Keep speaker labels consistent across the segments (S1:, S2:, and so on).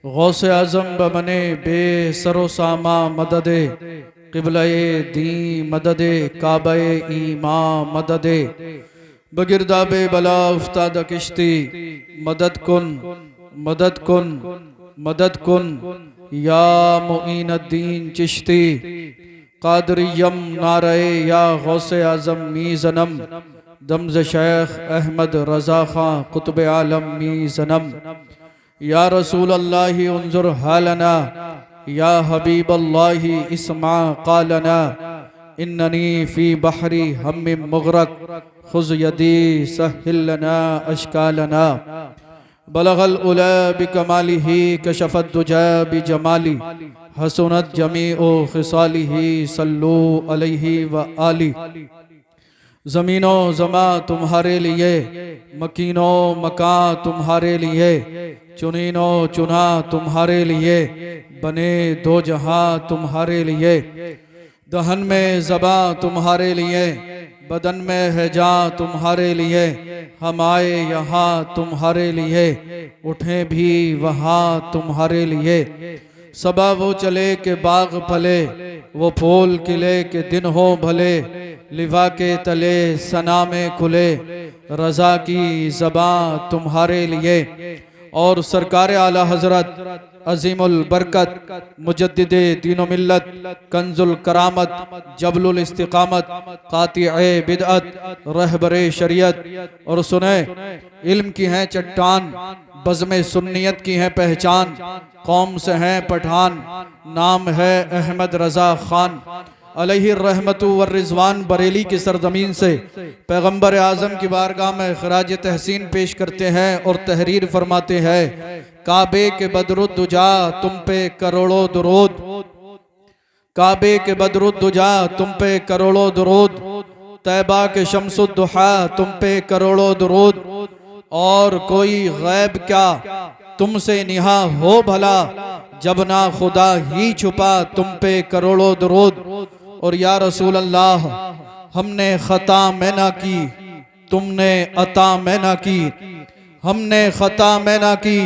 S1: गौसे आज़म बमने बे सरो सामा मददे क़िबले दी मददे काबे ईमा मददे बगिरदाबे बला उफ्ताद किश्ती मदद कुन मदद कुन मदद कुन या मुईन अद्दीन चिश्ती कादरियम नारे या गौसे आज़म मी ज़नम दमज़ शेख अहमद रज़ा खां कुतुब आलम मी ज़नम या रसूल अल्लाह उन्जुर हालना या हबीब अल्लाह इस्मा कालना इन्ननी फ़ी बहरी हम्मिम मुग़रक़ खुज़ यदी सहिल लना अशकालना बलगल उला बिकमालिही कशफत दुजा बिजमाली हसनत जमीउ खिसालिही सल्लू अलैहि व आली। ज़मीनो ज़मा तुम्हारे लिए, मकीनो मका तुम्हारे लिए, चुनीनो चुना तुम्हारे लिए, बने दो जहां तुम्हारे लिए। दहन में ज़बा तुम्हारे लिए, बदन में है जा तुम्हारे लिए। हम आए यहाँ तुम्हारे लिए, उठे भी वहाँ तुम्हारे लिए। सबा वो चले के बाग फले, वो फूल खिले के दिन हो भले। लिवा के तले सना में खुले, रज़ा की ज़बां तुम्हारे लिए। और सरकार आला हज़रत अज़ीमुल बरकत मुजद्दिदे दीनो मिल्लत कंजुल करामत जबलुल इस्तिकामत कातिए बिदअत रहबरे शरीयत और सुने इल्म की हैं चट्टान, बज़्मे सुन्नियत की हैं पहचान। कौम से हैं पठान, नाम है अहमद रज़ा खान अलैहि रहमतु व रिज़वान। बरेली की सरजमीन से पैगम्बर आज़म की बारगाह में खराज तहसीन पेश करते हैं और तहरीर फरमाते हैं। काबे के बदरुद्दुजा तुम पे करोड़ों दुरूद, काबे के बदरुद्दुजा तुम पे करोड़ों दुरूद। तैबा के शम्सुद्दुहा तुम पे करोड़ों दुरूद। और कोई गैब क्या तुमसे निहा हो भला, जब ना खुदा ही छुपा तुम पे करोड़ों दुरूद। और या रसूल अल्लाह हमने खता में ना की, तुमने अता में ना की। हमने खता में ना की,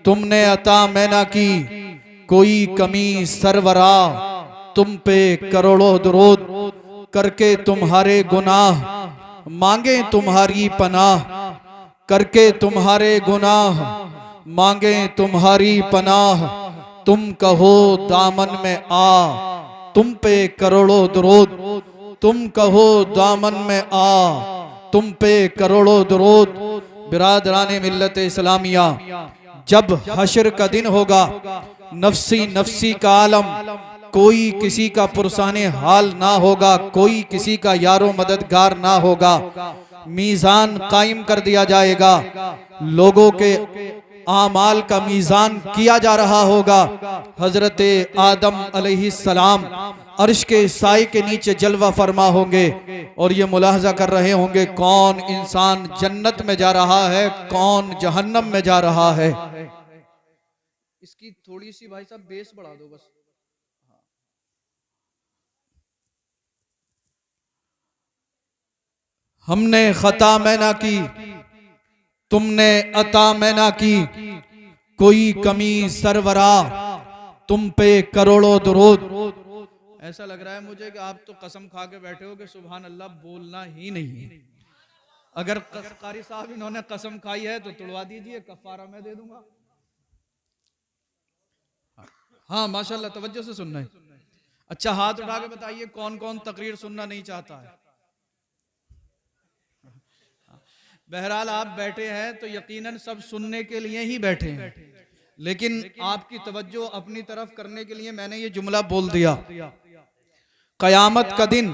S1: तुमने अता में ना की। कोई कमी सरवरा तुम पे करोड़ों दुरूद। करके तुम्हारे गुनाह मांगे तुम्हारी पनाह, करके तुम्हारे गुनाह मांगे तुम्हारी पनाह। तुम कहो दामन में आ, तुम पे करोड़ों दुरूद। तुम कहो दामन में आ, तुम पे करोड़ों दुरूद। बिरादराने मिल्लत इस्लामिया, जब हश्र का दिन होगा, नफ्सी नफ्सी का आलम, कोई किसी का पुरसाने हाल ना होगा, कोई किसी का यारो मददगार ना होगा। मीज़ान कायम कर दिया जाएगा, लोगों के आमाल का मीज़ान किया जा रहा होगा। हजरत आदम अलैहिस्सलाम अर्श के साए के नीचे जलवा फरमा होंगे और ये मुलाहजा कर रहे होंगे कौन इंसान जन्नत में जा रहा है, कौन जहन्नम में जा रहा है। इसकी थोड़ी सी भाई साहब बेस बढ़ा दो बस। हमने खता में ना की, तुमने अता में ना की। कोई कमी सरवरा तुम पे करोड़ों दुरूद। ऐसा लग रहा है मुझे कि आप तो कसम खा के बैठे हो कि सुभान अल्लाह बोलना ही नहीं है। अगर कारी साहब इन्होंने कसम खाई है तो तुड़वा दीजिए, कफारा मैं दे दूंगा। हाँ माशाल्लाह, तवज्जो से सुनना है। अच्छा हाथ उठा के बताइए कौन कौन तकरीर सुनना नहीं चाहता है। बहरहाल आप बैठे हैं तो यकीनन सब सुनने के लिए ही बैठे हैं, लेकिन आपकी तवज्जो अपनी तरफ करने के लिए मैंने ये जुमला बोल दिया। कयामत का दिन,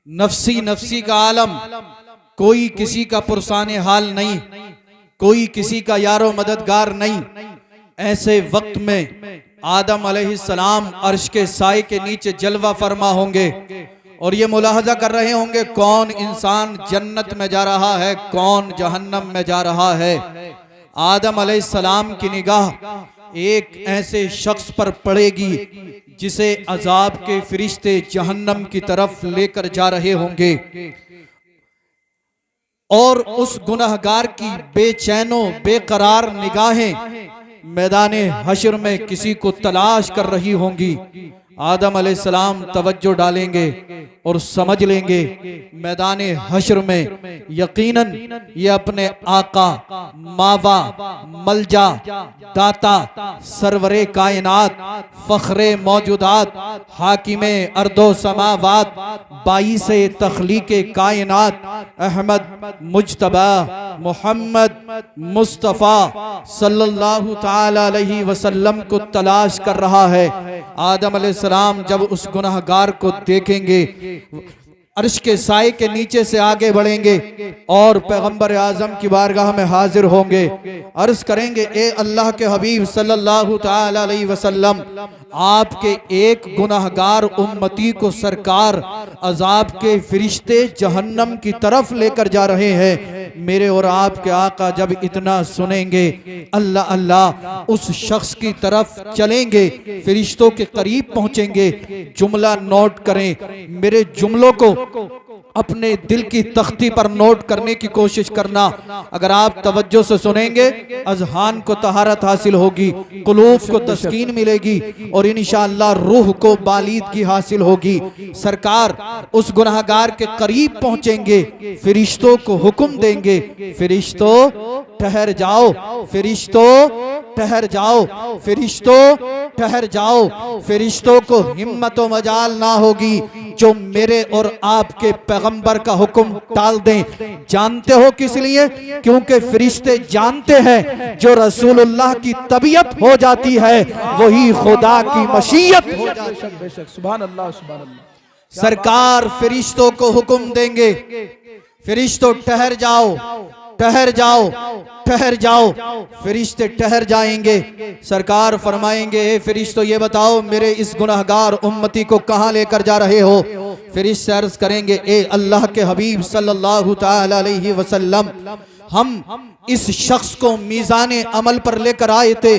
S1: नफ्सी नफ्सी का आलम, कोई किसी का पुरसाने हाल नहीं, कोई किसी का यारो मददगार नहीं। ऐसे वक्त में आदम अलैहिस्सलाम अर्श के साए के नीचे जलवा फरमा होंगे और ये मुलाहजा कर रहे होंगे कौन इंसान जन्नत में जा रहा है, कौन जहन्नम में जा रहा है। आदम अलैहिस्सलाम की निगाह एक ऐसे शख्स पर पड़ेगी जिसे अजाब के फरिश्ते जहन्नम की तरफ लेकर जा रहे होंगे और उस गुनहगार की बेचैनो बेकरार निगाहें मैदान हश्र में किसी को तलाश कर रही होंगी, आदम अलैहिस्सलाम तवज्जो डालेंगे और समझ लेंगे मैदान हश्र में यकीनन ये अपने आका, मावा, मलजा, दाता, सरवरे कायनात, फखरे मौजूदात, हाकिमे अर्दो समावात, बाईसे तख्लीके कायनात, अहमद मुज्तबा मोहम्मद मुस्तफ़ा सल्लल्लाहु ताला अलैहि वसल्लम को तलाश कर रहा है। आदम अलैहिस्सलाम जब उस गुनहगार को देखेंगे, अर्श के साए के नीचे से आगे बढ़ेंगे और पैगंबर आजम की बारगाह में हाजिर होंगे, अर्ज करेंगे, ए अल्लाह के हबीब सल्लल्लाहु ताला अलैहि वसल्लम, आपके एक गुनहगार उम्मती को सरकार अजाब के फरिश्ते जहन्नम की तरफ लेकर जा रहे हैं। मेरे और आपके आका जब इतना सुनेंगे, अल्लाह अल्लाह उस शख्स की तरफ चलेंगे, फरिश्तों के करीब पहुंचेंगे। जुमला नोट करें, मेरे जुमलों को अपने दिल की तख्ती पर नोट करने की कोशिश करना। अगर आप तवज्जो से सुनेंगे, अज़हान को तहारत हासिल होगी, कुलूब को तस्कीन मिलेगी और इंशाअल्लाह रूह को बालीदगी हासिल होगी। सरकार उस गुनहगार के करीब पहुंचेंगे, फरिश्तों को हुक्म देंगे, फरिश्तों ठहर जाओ, फरिश्तों ठहर जाओ, फरिश्तों ठहर जाओ। फरिश्तों को हिम्मत व मजाल ना होगी जो मेरे और आपके पैगंबर का हुक्म टाल दें। जानते हो किस लिए? क्योंकि फरिश्ते जानते हैं जो रसूलुल्लाह की तबीयत हो जाती है वही खुदा की मशीयत हो जाती है। सुभान अल्लाह, सुभान अल्लाह। सरकार फरिश्तों को हुक्म देंगे, फरिश्तों ठहर जाओ, ठहर जाओ, ठहर जाओ। फरिश्ते ठहर जाएंगे। सरकार फरमाएंगे, ए फरिश्तों ये बताओ मेरे इस गुनहगार उम्मती को कहां लेकर जा रहे हो? फरिश्ते अर्ज करेंगे, ए अल्लाह के हबीब सल्लल्लाहु ताला अलैहि वसल्लम, हम इस शख्स को मीज़ाने अमल पर लेकर आए थे,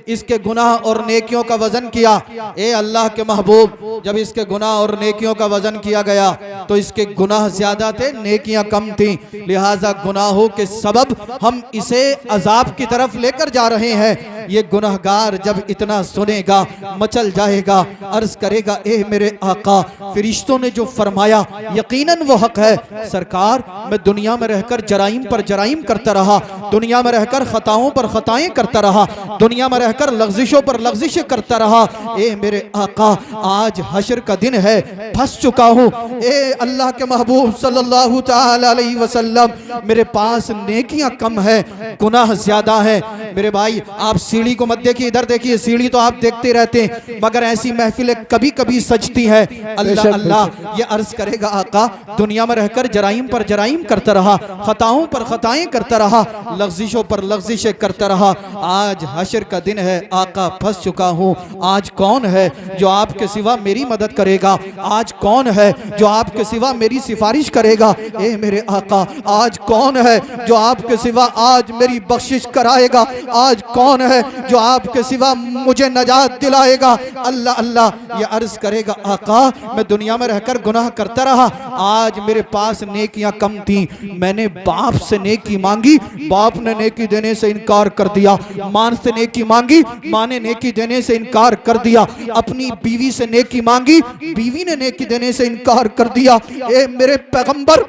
S1: इसके गुनाह और नेकियों का वजन किया। ए अल्लाह के महबूब, जब इसके गुनाह और नेकियों का वजन किया गया तो इसके गुनाह ज्यादा थे, नेकियां कम थी, लिहाजा गुनाहों के सबब हम इसे अजाब की तरफ लेकर जा रहे हैं। ये गुनहगार जब इतना सुनेगा मचल जाएगा, अर्ज करेगा, ए मेरे आका, फरिश्तों ने जो फरमाया यकीनन वो हक है। सरकार मैं दुनिया में रहकर जराइम पर जराइम करता रहा, दुनिया में रहकर खताओं पर खताएं करता रहा, दुनिया में रहकर लग़ज़िशों पर लग़ज़िशें करता रहा। ए मेरे आका, आज हश्र का दिन है, फंस चुका हूँ। ए अल्लाह के महबूब सल्लल्लाहु ताला अलैहि वसल्लम, मेरे पास नेकियां कम है, गुनाह ज्यादा है। मेरे भाई आप सीढ़ी को मत देखिए, इधर देखिए, सीढ़ी तो आप देखते रहते हैं मगर ऐसी महफिलें कभी कभी सजती है। अल्लाह अल्लाह ये अर्ज करेगा, आका दुनिया में रहकर जराइम पर जराइम करता रहा, खताओं पर खताएं करता रहा, लग़ज़िशों पर लग़ज़िशें करता रहा। आज हश्र का दिन है, आका फंस चुका हूँ। आज कौन है जो आपके सिवा मेरी मदद करेगा? आज कौन है जो आपके सिवा मेरी सिफारिश करेगा? ए मेरे आका, आज कौन है जो आपके सिवा आज मेरी बख्शिश कराएगा? आज कौन है जो आपके सिवा मुझे नजात दिलाएगा? अल्लाह अल्लाह ये अर्ज करेगा, आका मैं दुनिया में रहकर गुनाह करता रहा, आज मेरे पास नेकियां कम थी, मैंने बाप से नेकी मांगी, बाप ने नेकी देने से इनकार कर दिया, मां से नेकी मांगी, मां ने नेकी देने से इनकार कर दिया, अपनी बीवी से नेकी मांगी, बीवी ने नेकी देने से इनकार कर दिया। ए मेरे पैगंबर,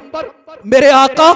S1: मेरे आका,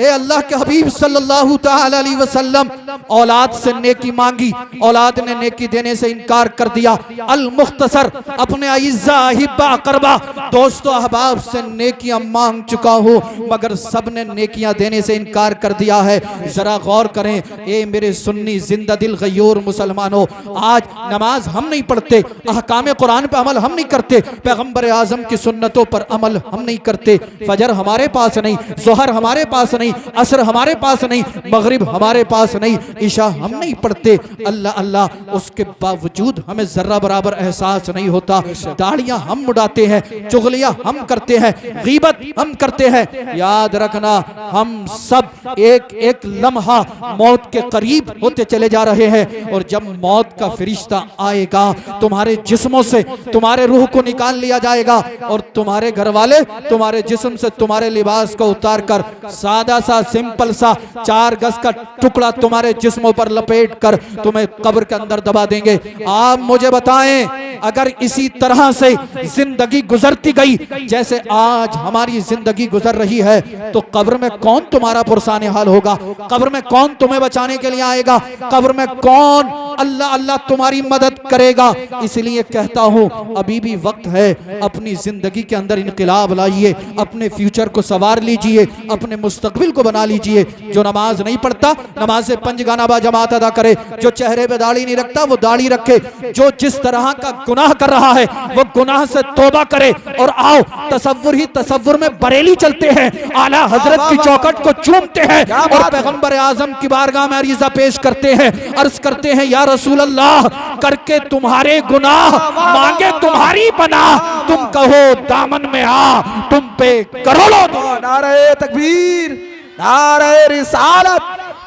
S1: ए अल्लाह के हबीब सल्लल्लाहु ताला अलैहि वसल्लम, औलाद से नेकी मांगी, औलाद ने नेकी देने से इनकार कर दिया। अल मुख्तसर, अपने अइज़्ज़ा अहिब्बा अक़रबा दोस्तों अहबाब से नेकियां मांग चुका हूँ मगर सब ने नेकियां देने से इनकार कर दिया है। जरा गौर करें, ए मेरे सुन्नी जिंदा दिल गयूर मुसलमानों, आज नमाज हम नहीं पढ़ते, अहकाम कुरान पे अमल हम नहीं करते, पैगंबर आजम की सुन्नतों पर अमल हम नहीं करते, फजर हमारे पास नहीं, ज़ोहर हमारे पास नहीं, असर हमारे पास नहीं, मगरिब हमारे पास नहीं, ईशा हम नहीं पढ़ते। अल्लाह अल्लाह, उसके बावजूद हमें जर्रा बराबर एहसास नहीं होता। दाढ़ियां हम मुड़ाते हैं, चुगलियां हम करते हैं, गीबत हम करते हैं। याद रखना, हम सब एक एक लम्हा मौत के करीब होते चले जा रहे हैं और जब मौत का फरिश्ता आएगा तुम्हारे जिस्मों से तुम्हारे रूह को निकाल लिया जाएगा और तुम्हारे घर वाले तुम्हारे जिस्म से तुम्हारे लिबास को उतार कर सादा सा सिंपल सा 4 गज का टुकड़ा तुम्हारे जिस्मों पर लपेट कर तुम्हें कब्र के अंदर दबा देंगे। आप मुझे बताएं, अगर इसी तरह से जिंदगी गुजरती गई जैसे आज हमारी जिंदगी गुजर रही है, तो कब्र में कौन तुम्हारा पुरसाने हाल होगा? कब्र में कौन तुम्हें बचाने के लिए आएगा? कब्र में कौन अल्लाह अल्लाह तुम्हारी मदद करेगा? इसलिए कहता हूं, अभी भी वक्त है, अपनी जिंदगी के अंदर इनकलाब लाइए, अपने फ्यूचर को सवार लीजिए, अपने मुस्तकबिल को बना लीजिए। जो नमाज नहीं पढ़ता, नमाज से 5 गाना बा जमात अदा करे। जो चेहरे पे दाढ़ी नहीं रखता, वो दाढ़ी रखे। जो जिस तरह का गुनाह कर रहा है, वो गुनाह से तौबा करे। और आओ, तसव्वुर ही तसव्वुर में बरेली चलते हैं, आला हजरत की चौखट को चूमते हैं और पैगंबर आजम की बारगाह में अरीज़ा पेश करते हैं, अर्ज करते हैं, या रसूल अल्लाह, करके तुम्हारे गुनाह, मांगे तुम्हारी पनाह, तुम कहो दामन में आ, तुम पे करोड़ों दुआ।
S2: नारे तकबीर, नारे रिसालत,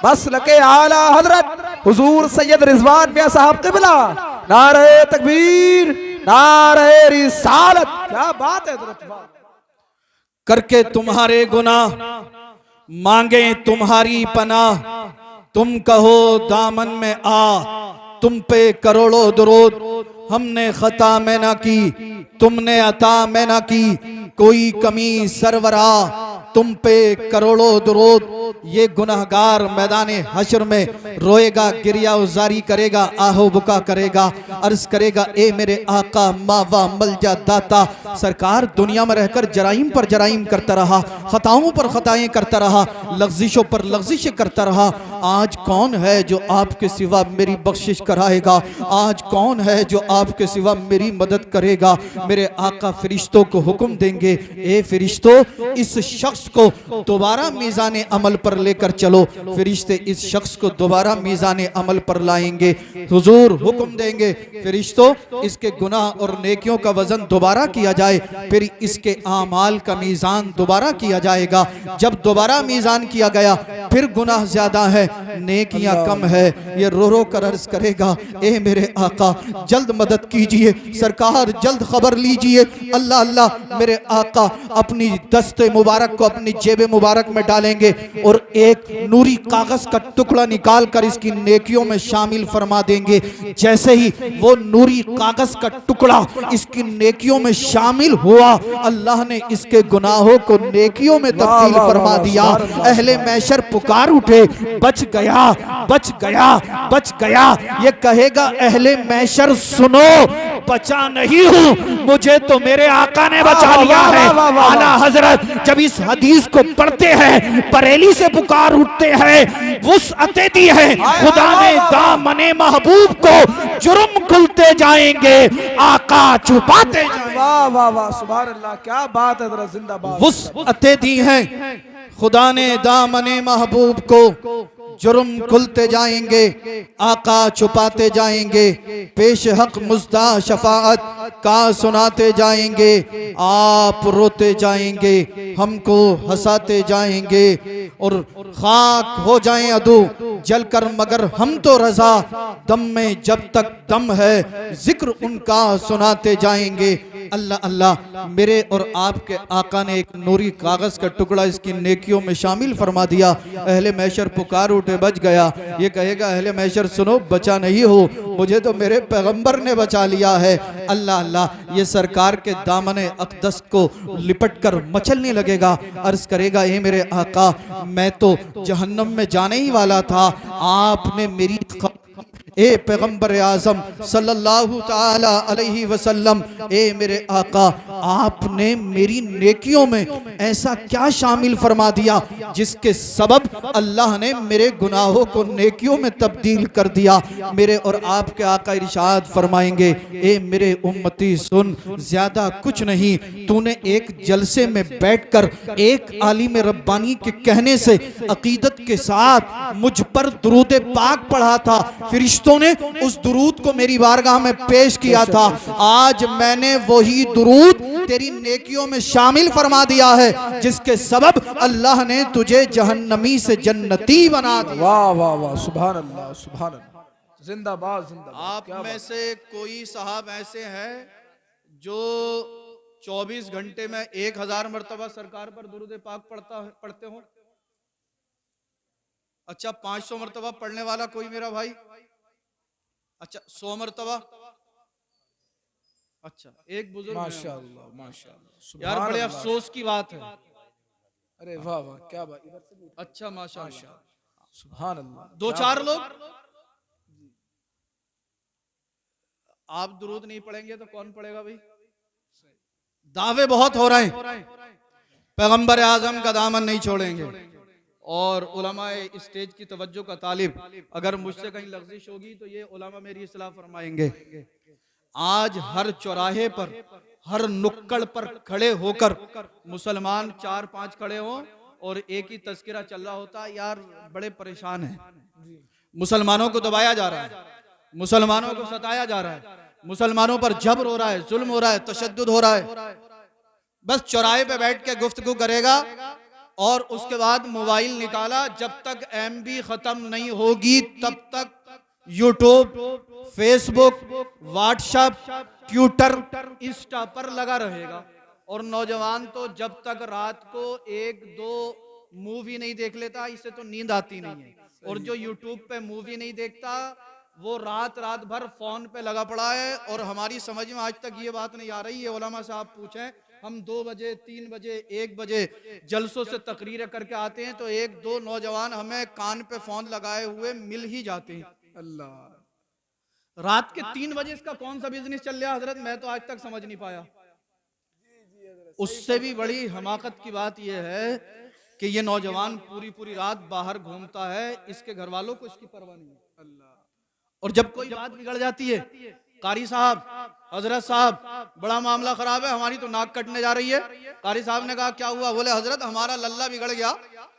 S2: मसलके आला हजरत हुजूर सैयद रिजवान मियां साहब क़िबला। नारे तकबीर, नारे रिसालत, क्या बात है हजरत।
S1: करके तुम्हारे गुनाह, मांगे तुम्हारी पनाह, तुम कहो दामन में आ, तुम पे करोड़ों दुरूद। हमने खता में ना की, तुमने अता में ना की, कोई कमी सरवरा, तुम पे करोड़ों दुरूद। ये गुनहगार मैदान हश्र में रोएगा, गिरिया उजारी करेगा, आहो बुका करेगा, अर्ज करेगा, ए मेरे आका मावा मलजा दाता। सरकार दुनिया में रहकर जराइम पर जराइम करता रहा, खताओं पर खताएं करता रहा, लग़्ज़िशों पर लग़्ज़िशें करता रहा। आज कौन है जो आपके सिवा मेरी बख्शिश कराएगा? आज कौन है जो आपके सिवा मेरी मदद करेगा? मेरे आका फरिश्तों को हुक्म देंगे, ए फरिश्तों, इस शख्स को दोबारा मीज़ान अमल पर लेकर चलो। फरिश्ते इस शख्स को दोबारा मीज़ान अमल पर लाएंगे। हुजूर हुक्म देंगे, फरिश्तों, इसके गुनाह और नेकियों का वजन दोबारा किया जाए, फिर इसके आमाल का मीज़ान दोबारा किया जाएगा। जब दोबारा मीज़ान किया गया, फिर गुनाह ज्यादा है, नेकियां कम है, ये रो रो कर अर्ज करेगा, ए मेरे आका जल्द मदद कीजिए, सरकार जल्द खबर लीजिए। अल्लाह अल्लाह, मेरे आका अपनी दस्ते मुबारक को अपनी जेब मुबारक में डालेंगे और एक नूरी कागज का टुकड़ा निकाल कर इसकी नेकियों में शामिल फरमा देंगे। जैसे ही वो नूरी कागज का टुकड़ा इसकी नेकियों में शामिल हुआ, अल्लाह ने इसके गुनाहों को नेकियों में तब्दील फरमा दिया। अहले मैशर पुकार उठे, बच गया, बच गया, बच गया। ये कहेगा, अहले मैशर सुनो, बचा नहीं हूं, मुझे तो मेरे आका ने बचा लिया है। आला हजरत जब इस हदीस को पढ़ते हैं, बरेली से पुकार उठते हैं, वुसअते दी है, खुदा ने दामने महबूब को जुर्म खुलते जाएंगे, आका छुपाते जाएंगे।
S2: वाह वाह वाह, सुभान अल्लाह, क्या बात है जरा, जिंदाबाद।
S1: वुसअते दी है, खुदा ने दामने महबूब को जुर्म खुलते जाएंगे, आका छुपाते जाएंगे, पेश हक मुज़्दा शफाअत का सुनाते जाएंगे, आप रोते जाएंगे, हमको हंसाते जाएंगे, और खाक हो जाएं अदू जलकर मगर हम तो रजा, दम में जब तक दम है जिक्र उनका सुनाते जाएंगे। अल्लाह अल्लाह, मेरे और आपके आका ने एक नूरी कागज का टुकड़ा इसकी नेकियों में शामिल फरमा दिया। अहले मैशर पुकार उठे, बच गया। ये कहेगा, अहले मैशर सुनो, बचा नहीं हो, मुझे तो मेरे पैगंबर ने बचा लिया है। अल्लाह अल्लाह, ये सरकार के दामने अक़दस को लिपट कर मचलने लगेगा, अर्ज करेगा, ए मेरे आका, मैं तो जहन्नम में जाने ही वाला था, आपने मेरी ए पैगंबर आज़म सल्लल्लाहु ताला अलैहि वसल्लम, ए मेरे आका, आपने मेरी नेकियों में ऐसा क्या शामिल फरमा दिया जिसके सबब अल्लाह ने मेरे गुनाहों को नेकियों में तब्दील कर दिया। मेरे और आपके आका इरशाद फरमाएंगे, ए मेरे उम्मती सुन, ज्यादा कुछ नहीं, तूने एक जलसे में बैठकर एक आलिम रब्बानी के कहने से अकीदत के साथ मुझ पर दुरूद पाक पढ़ा था, फरिश्तों ने उस दुरूद को मेरी बारगाह में पेश किया था। आज मैंने वही दुरूद तेरी नेकियों में शामिल फरमा दिया है, जिसके सबब अल्लाह ने तुझे जहन्नमी से जन्नती बना दिया।
S2: वाह वाह वाह, सुभान अल्लाह, सुभान अल्लाह, जिंदाबाद जिंदाबाद।
S1: आप में से कोई साहब ऐसे हैं जो 24 घंटे में 1000 मरतबा सरकार पर दुरूद पाक पढ़ते हो? अच्छा, 500 मरतबा पढ़ने वाला कोई मेरा भाई? अच्छा, 100 मरतबा? अच्छा, एक बुजुर्ग
S2: माशाअल्लाह माशाअल्लाह,
S1: यार बड़े अफसोस की बात है।
S2: अरे वाह वाह, क्या बात। इधर से भी
S1: अच्छा, माशाअल्लाह,
S2: सुभान अल्लाह।
S1: 2-4 लोग। आप दुरूद नहीं पढ़ेंगे तो कौन पढ़ेगा भाई? दावे बहुत हो रहे हैं, पैगंबर आजम का दामन नहीं छोड़ेंगे। और उलमाए स्टेज की तवज्जो का तालिब, अगर मुझसे कहीं लफ्जिश होगी तो ये उलमा मेरी इस्लाह फरमाएंगे। आज हर चौराहे पर, हर नुक्कड़ पर खड़े होकर मुसलमान 4-5 खड़े हों और एक ही तस्करा चल रहा होता, यार बड़े परेशान हैं, मुसलमानों को दबाया जा रहा है, मुसलमानों को सताया जा रहा है, मुसलमानों पर जबर हो रहा है, जुल्म हो रहा है, तशद्दुद हो रहा है। बस चौराहे पे बैठ के गुफ्तगू करेगा और उसके बाद मोबाइल निकाला, जब तक एमबी खत्म नहीं होगी तब तक YouTube, Facebook, WhatsApp, Twitter, Insta पर लगा रहेगा। और नौजवान तो जब तक रात को 1-2 मूवी नहीं देख लेता, इससे तो नींद आती नहीं है। और जो यूट्यूब पे मूवी नहीं देखता वो रात भर फोन पे लगा पड़ा है। और हमारी समझ में आज तक ये बात नहीं आ रही है, उलमा से आप पूछें, हम 2 बजे, 3 बजे, 1 बजे जलसों से तकरीरें करके आते हैं तो 1-2 नौजवान हमें कान पे फोन लगाए हुए मिल ही जाते हैं। अल्लाह, रात के 3 बजे इसका कौन सा बिजनेस चल रहा है हजरत, मैं तो आज तक समझ नहीं पाया। उससे भी बड़ी हमाकत की बात यह है कि ये नौजवान पूरी रात बाहर घूमता है, इसके घर वालों को इसकी परवाह नहीं है। अल्लाह। और जब कोई बात बिगड़ जाती है, कारी साहब, हजरत साहब बड़ा मामला खराब है, हमारी तो नाक कटने जा रही है। कारी साहब ने कहा क्या हुआ? बोले हजरत हमारा लल्ला बिगड़ गया।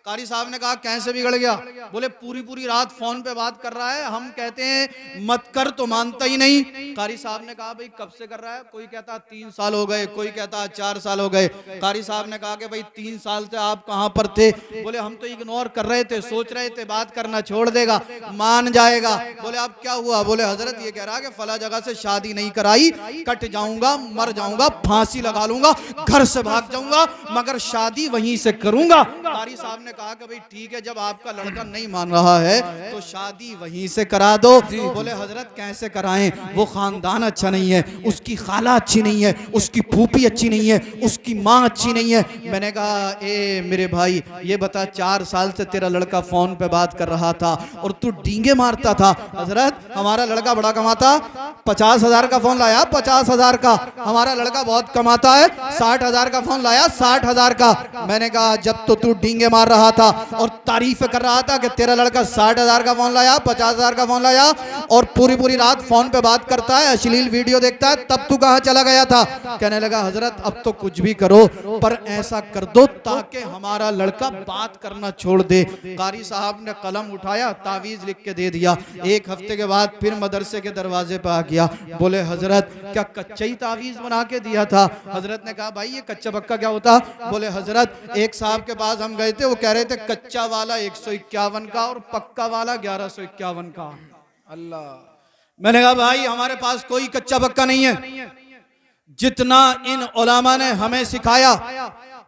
S1: कारी साहब ने कहा कैसे बिगड़ गया? बोले पूरी रात फोन पे बात कर रहा है, हम कहते हैं मत कर तो मानता ही नहीं। कारी साहब ने कहा भाई कब से कर रहा है? कोई कहता 3 साल हो गए, कोई कहता 4 साल हो गए। कारी साहब ने कहा कि भाई 3 साल से आप कहां पर थे? बोले हम तो इग्नोर कर रहे थे, सोच रहे थे बात करना छोड़ देगा, मान जाएगा। बोले अब क्या हुआ? बोले हजरत ये कह रहा है कि फला जगह से शादी नहीं कराई, कट जाऊंगा, मर जाऊंगा, फांसी लगा लूंगा, घर से भाग जाऊंगा, मगर शादी वहीं से करूंगा। कारी साहब ने कहा कि भाई ठीक है, जब आपका लड़का नहीं मान रहा है तो शादी वहीं से करा दो। बोले हजरत कैसे कराएं? वो खानदान अच्छा नहीं है, उसकी खाला अच्छी नहीं है, उसकी फूफी अच्छी नहीं है, उसकी माँ अच्छी नहीं है। मैंने कहा ए मेरे भाई ये बता, 4 साल से तेरा लड़का फोन पे बात कर रहा था और तू डींगे मारता था। हजरत हमारा लड़का बड़ा कमाता, 50,000 का फोन लाया, 50,000 का। हमारा लड़का बहुत कमाता है, 60,000 का फोन लाया, 60,000 का। मैंने कहा जब तो तू डींगे मार रहा था और तारीफ कर रहा था कि तेरा लड़का 60,000 का फोन लाया, 50,000 का फोन लाया और पूरी रात फोन पे बात करता है, अश्लील वीडियो देखता है, तब तू कहां चला गया था? कहने लगा हजरत अब तो कुछ भी करो पर ऐसा कर दो ताकि हमारा लड़का बात करना छोड़ दे। कारी साहब ने कलम उठाया, तावीज लिख के दे दिया। 1 हफ्ते के बाद फिर मदरसे के दरवाजे पे आ गया। बोले हजरत क्या कच्चा ही तावीज बना के दिया था? हजरत ने कहा भाई ये कच्चा पक्का क्या होता? बोले हजरत एक साहब के पास हम गए थे, वो कह रहे थे कच्चा वाला 151 का और पक्का वाला 1151 का। अल्लाह। मैंने कहा भाई हमारे पास कोई कच्चा पक्का नहीं है, जितना इन उलमा ने हमें सिखाया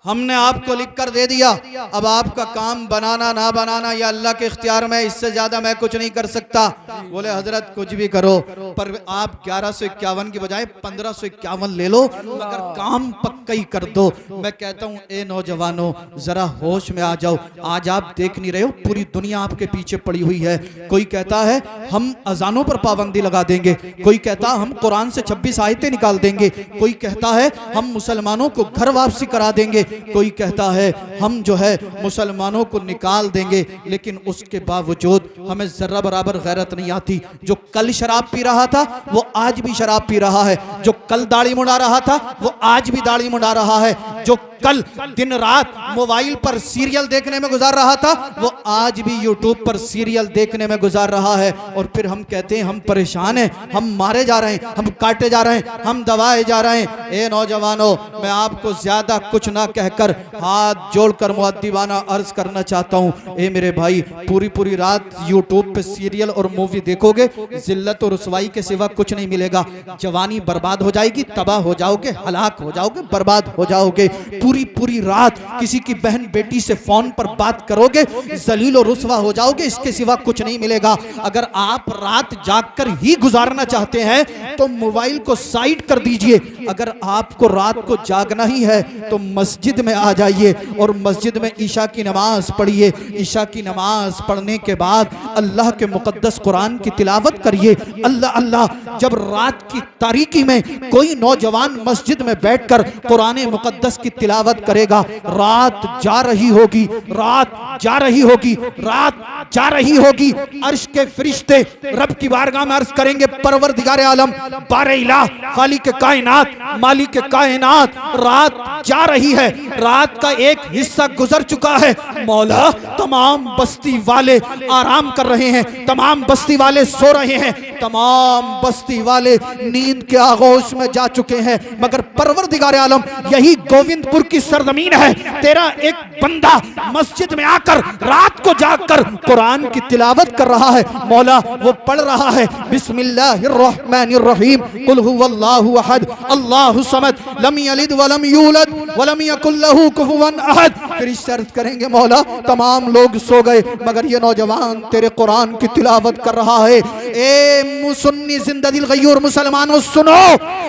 S1: हमने आपको लिख कर दे दिया। अब आपका काम बनाना ना बनाना ये अल्लाह के इख्तियार में, इससे ज्यादा मैं कुछ नहीं कर सकता। बोले हजरत कुछ भी करो पर आप 1151 की बजाय 1551 ले लो, मगर काम पक्का ही कर दो। मैं कहता हूँ ए नौजवानों जरा होश में आ जाओ। आज आप देख नहीं रहे हो, पूरी दुनिया आपके पीछे पड़ी हुई है। कोई कहता है हम अजानों पर पाबंदी लगा देंगे, कोई कहता हम कुरान से 26 आयतें निकाल देंगे, कोई कहता है हम मुसलमानों को घर वापसी करा देंगे, कोई कहता है हम जो है मुसलमानों को निकाल देंगे। लेकिन उसके बावजूद हमें जर्रा बराबर गैरत नहीं आती। जो कल शराब पी रहा था वो आज भी शराब पी रहा है, जो कल दाढ़ी मुड़ा रहा था वो आज भी दाढ़ी मुड़ा रहा है, जो
S3: कल दिन रात मोबाइल पर सीरियल देखने में गुजार रहा था वो आज भी यूट्यूब पर सीरियल देखने में गुजार रहा है। और फिर हम कहते हैं हम परेशान हैं, हम मारे जा रहे हैं, हम काटे जा रहे हैं, हम दबाए जा रहे हैं। ए नौजवानों, मैं आपको ज्यादा कुछ ना कहकर हाथ जोड़कर मुअद्दिबाना अर्ज करना चाहता हूँ। ए मेरे भाई, पूरी पूरी रात यूट्यूब पे सीरियल और मूवी देखोगे, जिल्लत और रुसवाई के सिवा कुछ नहीं मिलेगा। जवानी बर्बाद हो जाएगी, तबाह हो जाओगे, हलाक हो जाओगे, बर्बाद हो जाओगे। पूरी पूरी रात किसी की बहन बेटी से फोन पर बात करोगे, जलील और रुसवा हो जाओगे, इसके सिवा कुछ नहीं मिलेगा। अगर आप रात जागकर ही गुजारना चाहते हैं तो मोबाइल को साइड कर दीजिए। अगर आपको रात को जागना ही है तो मस्जिद में आ जाइए और मस्जिद में ईशा की नमाज पढ़िए। ईशा की नमाज पढ़ने के बाद अल्लाह के मुकद्दस कुरान की तिलावत करिए। अल्लाह अल्लाह, जब रात की तारीकी में कोई नौजवान मस्जिद में बैठकर कुरान मुकद्दस की तिलावत करेगा, रात जा रही होगी, रात जा रही होगी, रात जा रही होगी। अर्श के फरिश्ते रब की बारगाह में अर्ज करेंगे, परवरदिगार आलम, बारे इलाह, खालिक कायनात, मालिक कायनात, रात जा रही है, रात का एक हिस्सा गुजर चुका है। मौला, तमाम बस्ती वाले आराम कर रहे हैं, तमाम बस्ती वाले सो रहे हैं, तमाम बस्ती वाले नींद के आगोश में जा चुके हैं, मगर परवरदिगार आलम, यही गोविंदपुर की सरजमीन है। तेरा एक बंदा मस्जिद में आकर रात को जागकर कुरान की तिलावत कर रहा है। मौला, वो पढ़ रहा है बिस्मिल्लाहिर्रहमानिर्रहीम, कुल हुवल्लाहु अहद, अल्लाहु समद, लम यलिद वलम यूलद वलम यकुल लहू कुफुवन अहद। फिर शर्त करेंगे, मौला, तमाम लोग सो गए मगर ये नौजवान तेरे कुरान की तिलावत कर रहा है। ए मुसन्नी जिंददिल गयूर मुसलमानों, सुनो,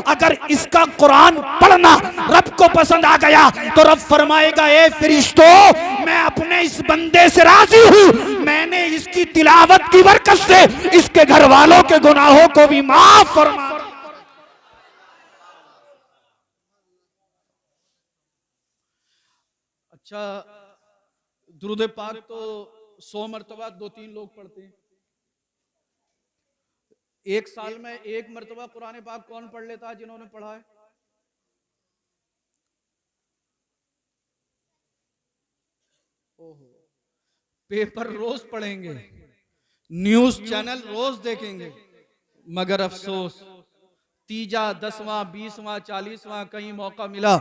S3: अगर इसका कुरान पढ़ना रब को पसंद आ गया तो रब फरमाएगा, ए फरिश्तों, मैं अपने इस बंदे से राजी हूं, मैंने इसकी तिलावत की बरकत से इसके घर वालों के गुनाहों को भी माफ फरमा।
S1: अच्छा, दुरूद पाक तो 100 मरतबा 2-3 लोग पढ़ते हैं। एक साल में एक मरतबा कुरान पाक कौन पढ़ लेता है जिन्होंने पढ़ा है? ओहो, पेपर रोज पढ़ेंगे, न्यूज चैनल रोज देखेंगे, मगर अफसोस तीजा 10वां 20वां 40वां कहीं मौका मिला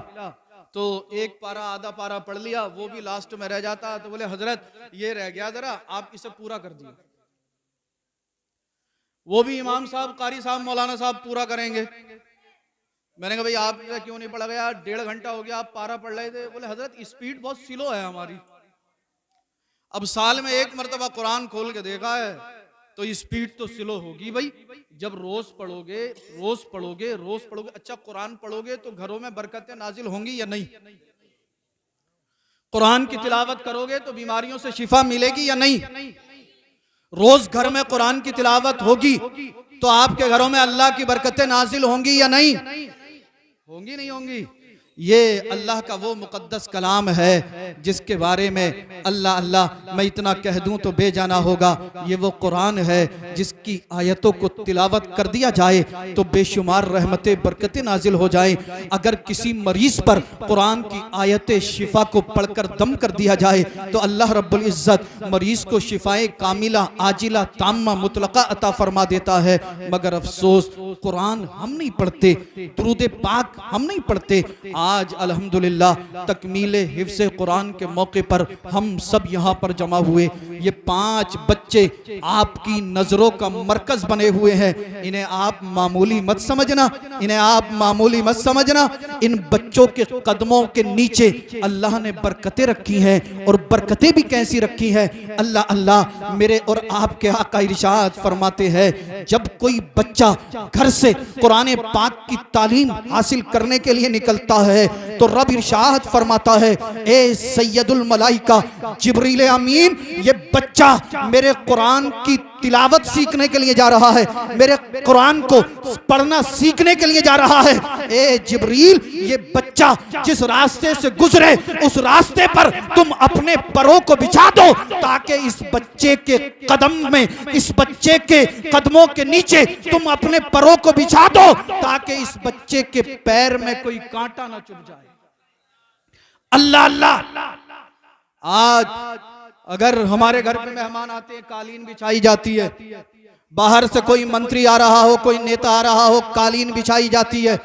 S1: तो एक पारा आधा पारा पढ़ लिया, वो भी लास्ट में रह जाता। तो बोले हजरत ये रह गया, जरा आप इसे पूरा कर दिए। वो भी इमाम साहब, कारी साहब, मौलाना साहब पूरा करेंगे। मैंने कहा भाई आप क्यों नहीं पढ़ा गया? 1.5 घंटा हो गया, आप पारा पढ़ रहे थे। बोले हजरत स्पीड बहुत स्लो है हमारी। अब साल में एक मरतबा कुरान खोल के देखा है तो स्पीड तो स्लो होगी भाई। जब रोज पढ़ोगे, रोज पढ़ोगे, रोज पढ़ोगे, अच्छा कुरान पढ़ोगे तो घरों में बरकतें नाजिल होंगी या नहीं? कुरान की तिलावत करोगे तो बीमारियों से शिफा मिलेगी या नहीं? रोज घर में कुरान की तिलावत होगी तो आपके घरों में अल्लाह की बरकतें नाजिल होंगी या नहीं? होंगी नहीं होंगी? ये अल्लाह का वो मुकद्दस कलाम है जिसके बारे में अल्लाह अल्लाह मैं इतना कह दूं तो बेजाना होगा। ये वो कुरान है जिसकी आयतों को तिलावत कर दिया जाए तो बेशुमार रहमतें बरकतें नाजिल हो जाए। अगर किसी मरीज पर कुरान की आयत शिफा को पढ़कर दम कर दिया जाए तो अल्लाह रब्बुल इज्जत मरीज को शिफाए कामिला आजिला ताम्मा मुतलका अता फरमा देता है। मगर अफसोस कुरान हम नहीं पढ़ते, दुरूद पाक हम नहीं पढ़ते। आज अल्हम्दुलिल्लाह तकमीले हिफ्ज़े कुरान के मौके पर हम सब यहाँ पर जमा हुए। ये 5 बच्चे आपकी नजरों का मरकज बने हुए हैं। इन्हें आप मामूली मत समझना, इन्हें आप मामूली मत समझना। इन बच्चों के कदमों के नीचे अल्लाह ने बरकतें रखी हैं, और बरकतें भी कैसी रखी हैं। अल्लाह अल्लाह, मेरे और आपके आका इरशाद फरमाते हैं, जब कोई बच्चा घर से कुरान पाक की तालीम हासिल करने के लिए निकलता है तो रब इरशाद फरमाता है, ए सैयदुल मलाइका जिब्रील अमीन, ये बच्चा मेरे कुरान की तिलावत सीखने के लिए जा रहा है, मेरे कुरान को पढ़ना सीखने के लिए जा रहा है। ए जिब्रील, ये बच्चा जिस रास्ते से गुजरे उस रास्ते पर तुम अपने पैरों को बिछा दो ताकि इस बच्चे के कदम में, इस बच्चे के कदमों के नीचे तुम अपने पैरों को बिछा दो ताकि इस बच्चे के पैर में कोई कांटा ना चुभ जाए।
S3: अल्लाह अल्लाह। आज अगर हमारे घर में मेहमान आते हैं, कालीन बिछाई जाती है, बाहर से कोई मंत्री आ रहा हो, कोई नेता आ रहा हो, कालीन बिछाई जाती है,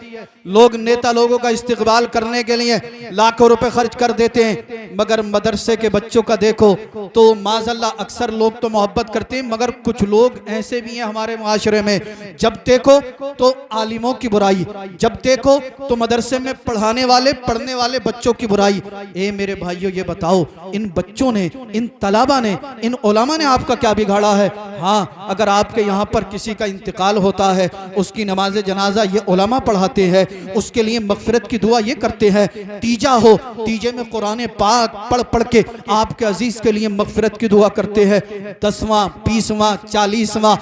S3: लोग नेता लोगों का इस्तकबाल करने के लिए लाखों रुपए खर्च कर देते हैं। मगर मदरसे के बच्चों का देखो तो माज़अल्लाह अक्सर लोग तो मोहब्बत करते हैं, मगर कुछ लोग ऐसे भी हैं हमारे माशरे में, जब देखो तो आलिमों की बुराई, जब देखो तो मदरसे में पढ़ाने वाले पढ़ने वाले बच्चों की बुराई। ए मेरे भाइयों, ये बताओ इन बच्चों ने, इन तलाबा ने, इन उलमा ने आपका क्या बिगाड़ा है? हाँ, अगर आपके यहाँ पर किसी का इंतकाल होता है, उसकी नमाज जनाजा ये उलमा पढ़ाते हैं, उसके लिए मगफिरत की दुआ ये करते हैं, तीजा हो, तीजे में कुरान पाक पढ़ पढ़ के आपके अजीज के लिए मगफिरत की दुआ करते हैं। 10वां 20वां 40वां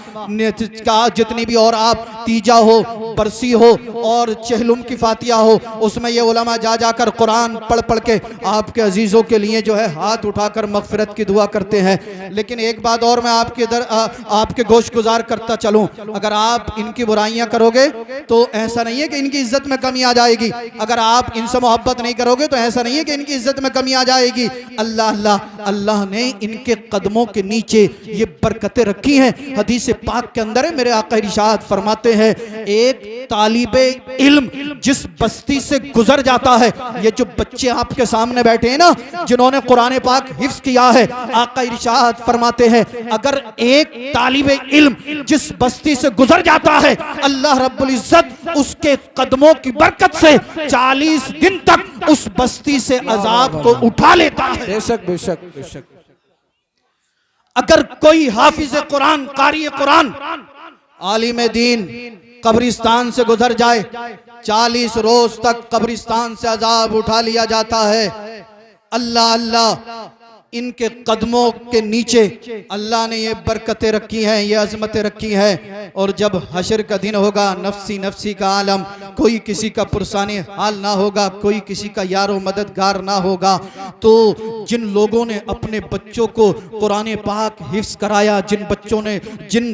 S3: का जितनी भी और आप तीजा हो, बरसी हो और चहलुम की फातिहा हो, उसमें ये उलमा जा जाकर कुरान पढ़ पढ़ के आपके अजीजों के लिए जो है हाथ उठाकर मगफिरत की दुआ करते हैं। लेकिन एक बात और मैं आपके गोश गुजार करता चलूं, अगर आप इनकी बुराइयां करोगे तो ऐसा नहीं है कि इनकी इज्जत में कमी आ जाएगी, अगर आप इनसे मोहब्बत नहीं करोगे तो ऐसा नहीं है कि इनकी इज्जत में कमी आ जाएगी। अल्लाह अल्लाह, अल्लाह ने इनके कदमों के नीचे ये बरकतें रखी हैं। हदीस पाक के अंदर है, मेरे आका इरशाद फरमाते हैं, एक तालिबे इल्म जिस बस्ती से गुजर जाता है, ये जो बच्चे आपके सामने बैठे हैं ना, जिन्होंने कुरान पाक हिफ्ज किया है, आका इरशाद फरमाते हैं, अगर एक तालिबे इल्म जिस बस्ती से गुजर जाता है, अल्लाह रब्बुल इज्जत उसके कदमों की बरकत से 40 दिन तक उस बस्ती से अजाब को उठा लेता है।
S2: बेशक बेशक बेशक।
S3: अगर कोई हाफिज कुरान, कारी कुरान, आलिम दीन कब्रिस्तान से गुजर जाए, 40 रोज तक कब्रिस्तान से अजाब उठा लिया जाता है। अल्लाह अल्लाह, इनके कदमों के नीचे अल्लाह ने ये बरकतें रखी हैं, ये अजमतें रखी हैं। और जब हशर का दिन होगा, नफसी नफसी का आलम, कोई किसी का पुरसाने हाल ना होगा, कोई किसी का यारो मददगार ना होगा, तो जिन लोगों ने अपने बच्चों को कुरान पाक हिफ्ज कराया, जिन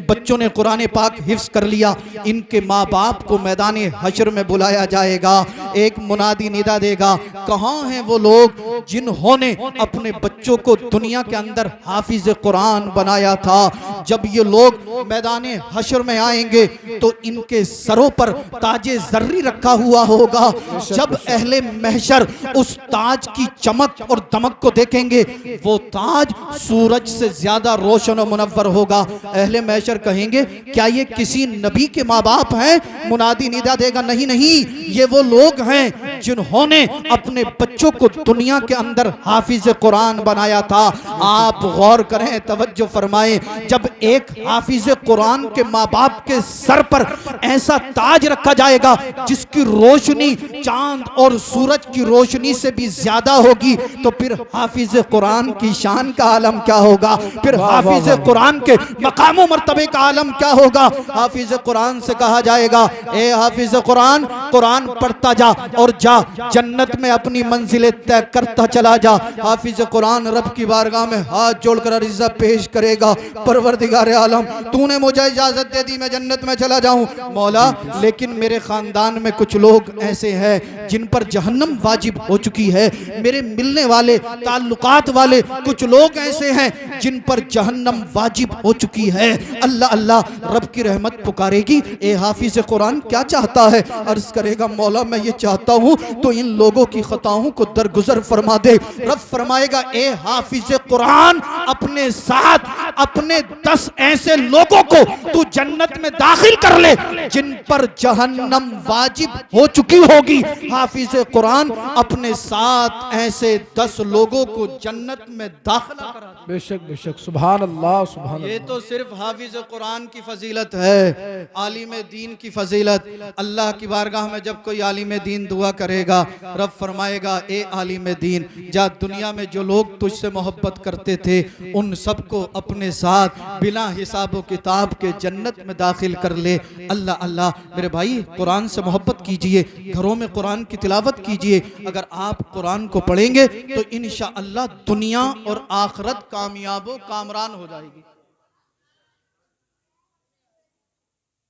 S3: बच्चों ने कुरान पाक हिफ्ज कर लिया, इनके माँ बाप को मैदान हशर में बुलाया जाएगा। एक मुनादी निदा देगा, कहाँ हैं वो लोग जिन्होंने अपने बच्चों को दुनिया के अंदर हाफिज कुरान बनाया था? जब ये लोग मैदान हशर में आएंगे तो इनके सरों पर ताजे जर्री रखा हुआ होगा। जब अहले महशर उस ताज की चमक और दमक को देखेंगे, वो ताज सूरज से ज्यादा रोशन और मुनव्वर होगा। अहले महशर कहेंगे, क्या ये किसी नबी के माँ बाप हैं? मुनादी निदा देगा, नहीं नहीं, ये वो लोग हैं जिन्होंने अपने बच्चों को दुनिया के अंदर हाफिज कुरान बनाया था। आप गौर करें, तवज्जो फरमाएं, जब एक हाफिज कुरान के माँ बाप के सर पर ऐसा ताज रखा जाएगा जिसकी रोशनी चांद और सूरज की रोशनी से भी ज्यादा होगी, तो फिर हाफिज कुरान की शान का आलम क्या होगा? फिर हाफिज कुरान के मकाम मर्तबे का आलम क्या होगा? हाफिज कुरान से कहा जाएगा, ए हाफिज कुरान, कुरान पढ़ता जा और जा जन्नत में अपनी मंजिलें तय करता चला जा। हाफिज कुरान रब की बारगाह में हाथ जोड़कर अर्ज़ा पेश करेगा, परवरदिगार आलम, तूने मुझे इजाजत दे दी, मैं जन्नत में चला जाऊं मौला, लेकिन मेरे खानदान में कुछ लोग ऐसे हैं जिन पर जहन्नम वाजिब हो चुकी है। मेरे मिलने वाले, ताल्लुकात वाले कुछ लोग ऐसे हैं जिन पर जहन्नम वाजिब हो चुकी है। अल्लाह अल्लाह, रब की रहमत पुकारेगी, ए हाफिज कुरान क्या चाहता है? अर्ज करेगा, मौला मैं ये चाहता हूँ तो इन लोगों की खताओं को दरगुजर फरमा दे। रब फरमाएगा, ए हाफिज कुरान, अपने साथ अपने 10 ऐसे लोगों को तू जन्नत में दाखिल कर ले जिन पर जहन्नम वाजिब हो चुकी होगी। हाफिज कुरान अपने साथ ऐसे 10 लोगों को जन्नत में दाखिला करा दे।
S2: बेशक बेशक, सुभान अल्लाह सुभान
S3: ये
S2: अल्लाह।
S3: तो सिर्फ हाफिज कुरान की फजीलत है, आलिम दीन की फजीलत। अल्लाह की बारगाह में जब कोई आलिम दीन दुआ करेगा, रब फरमाएगा, ए आलिम दीन, जा दुनिया में जो लोग तुझसे मोहब्बत करते थे उन सबको अपने साथ बिना हिसाब व किताब के जन्नत में दाखिल कर ले। अल्लाह अल्लाह, मेरे भाई कुरान से मोहब्बत कीजिए, घरों में कुरान की तिलावत कीजिए। अगर आप कुरान को पढ़ेंगे तो इंशाअल्लाह दुनिया और आखिरत कामयाबो कामरान हो जाएगी।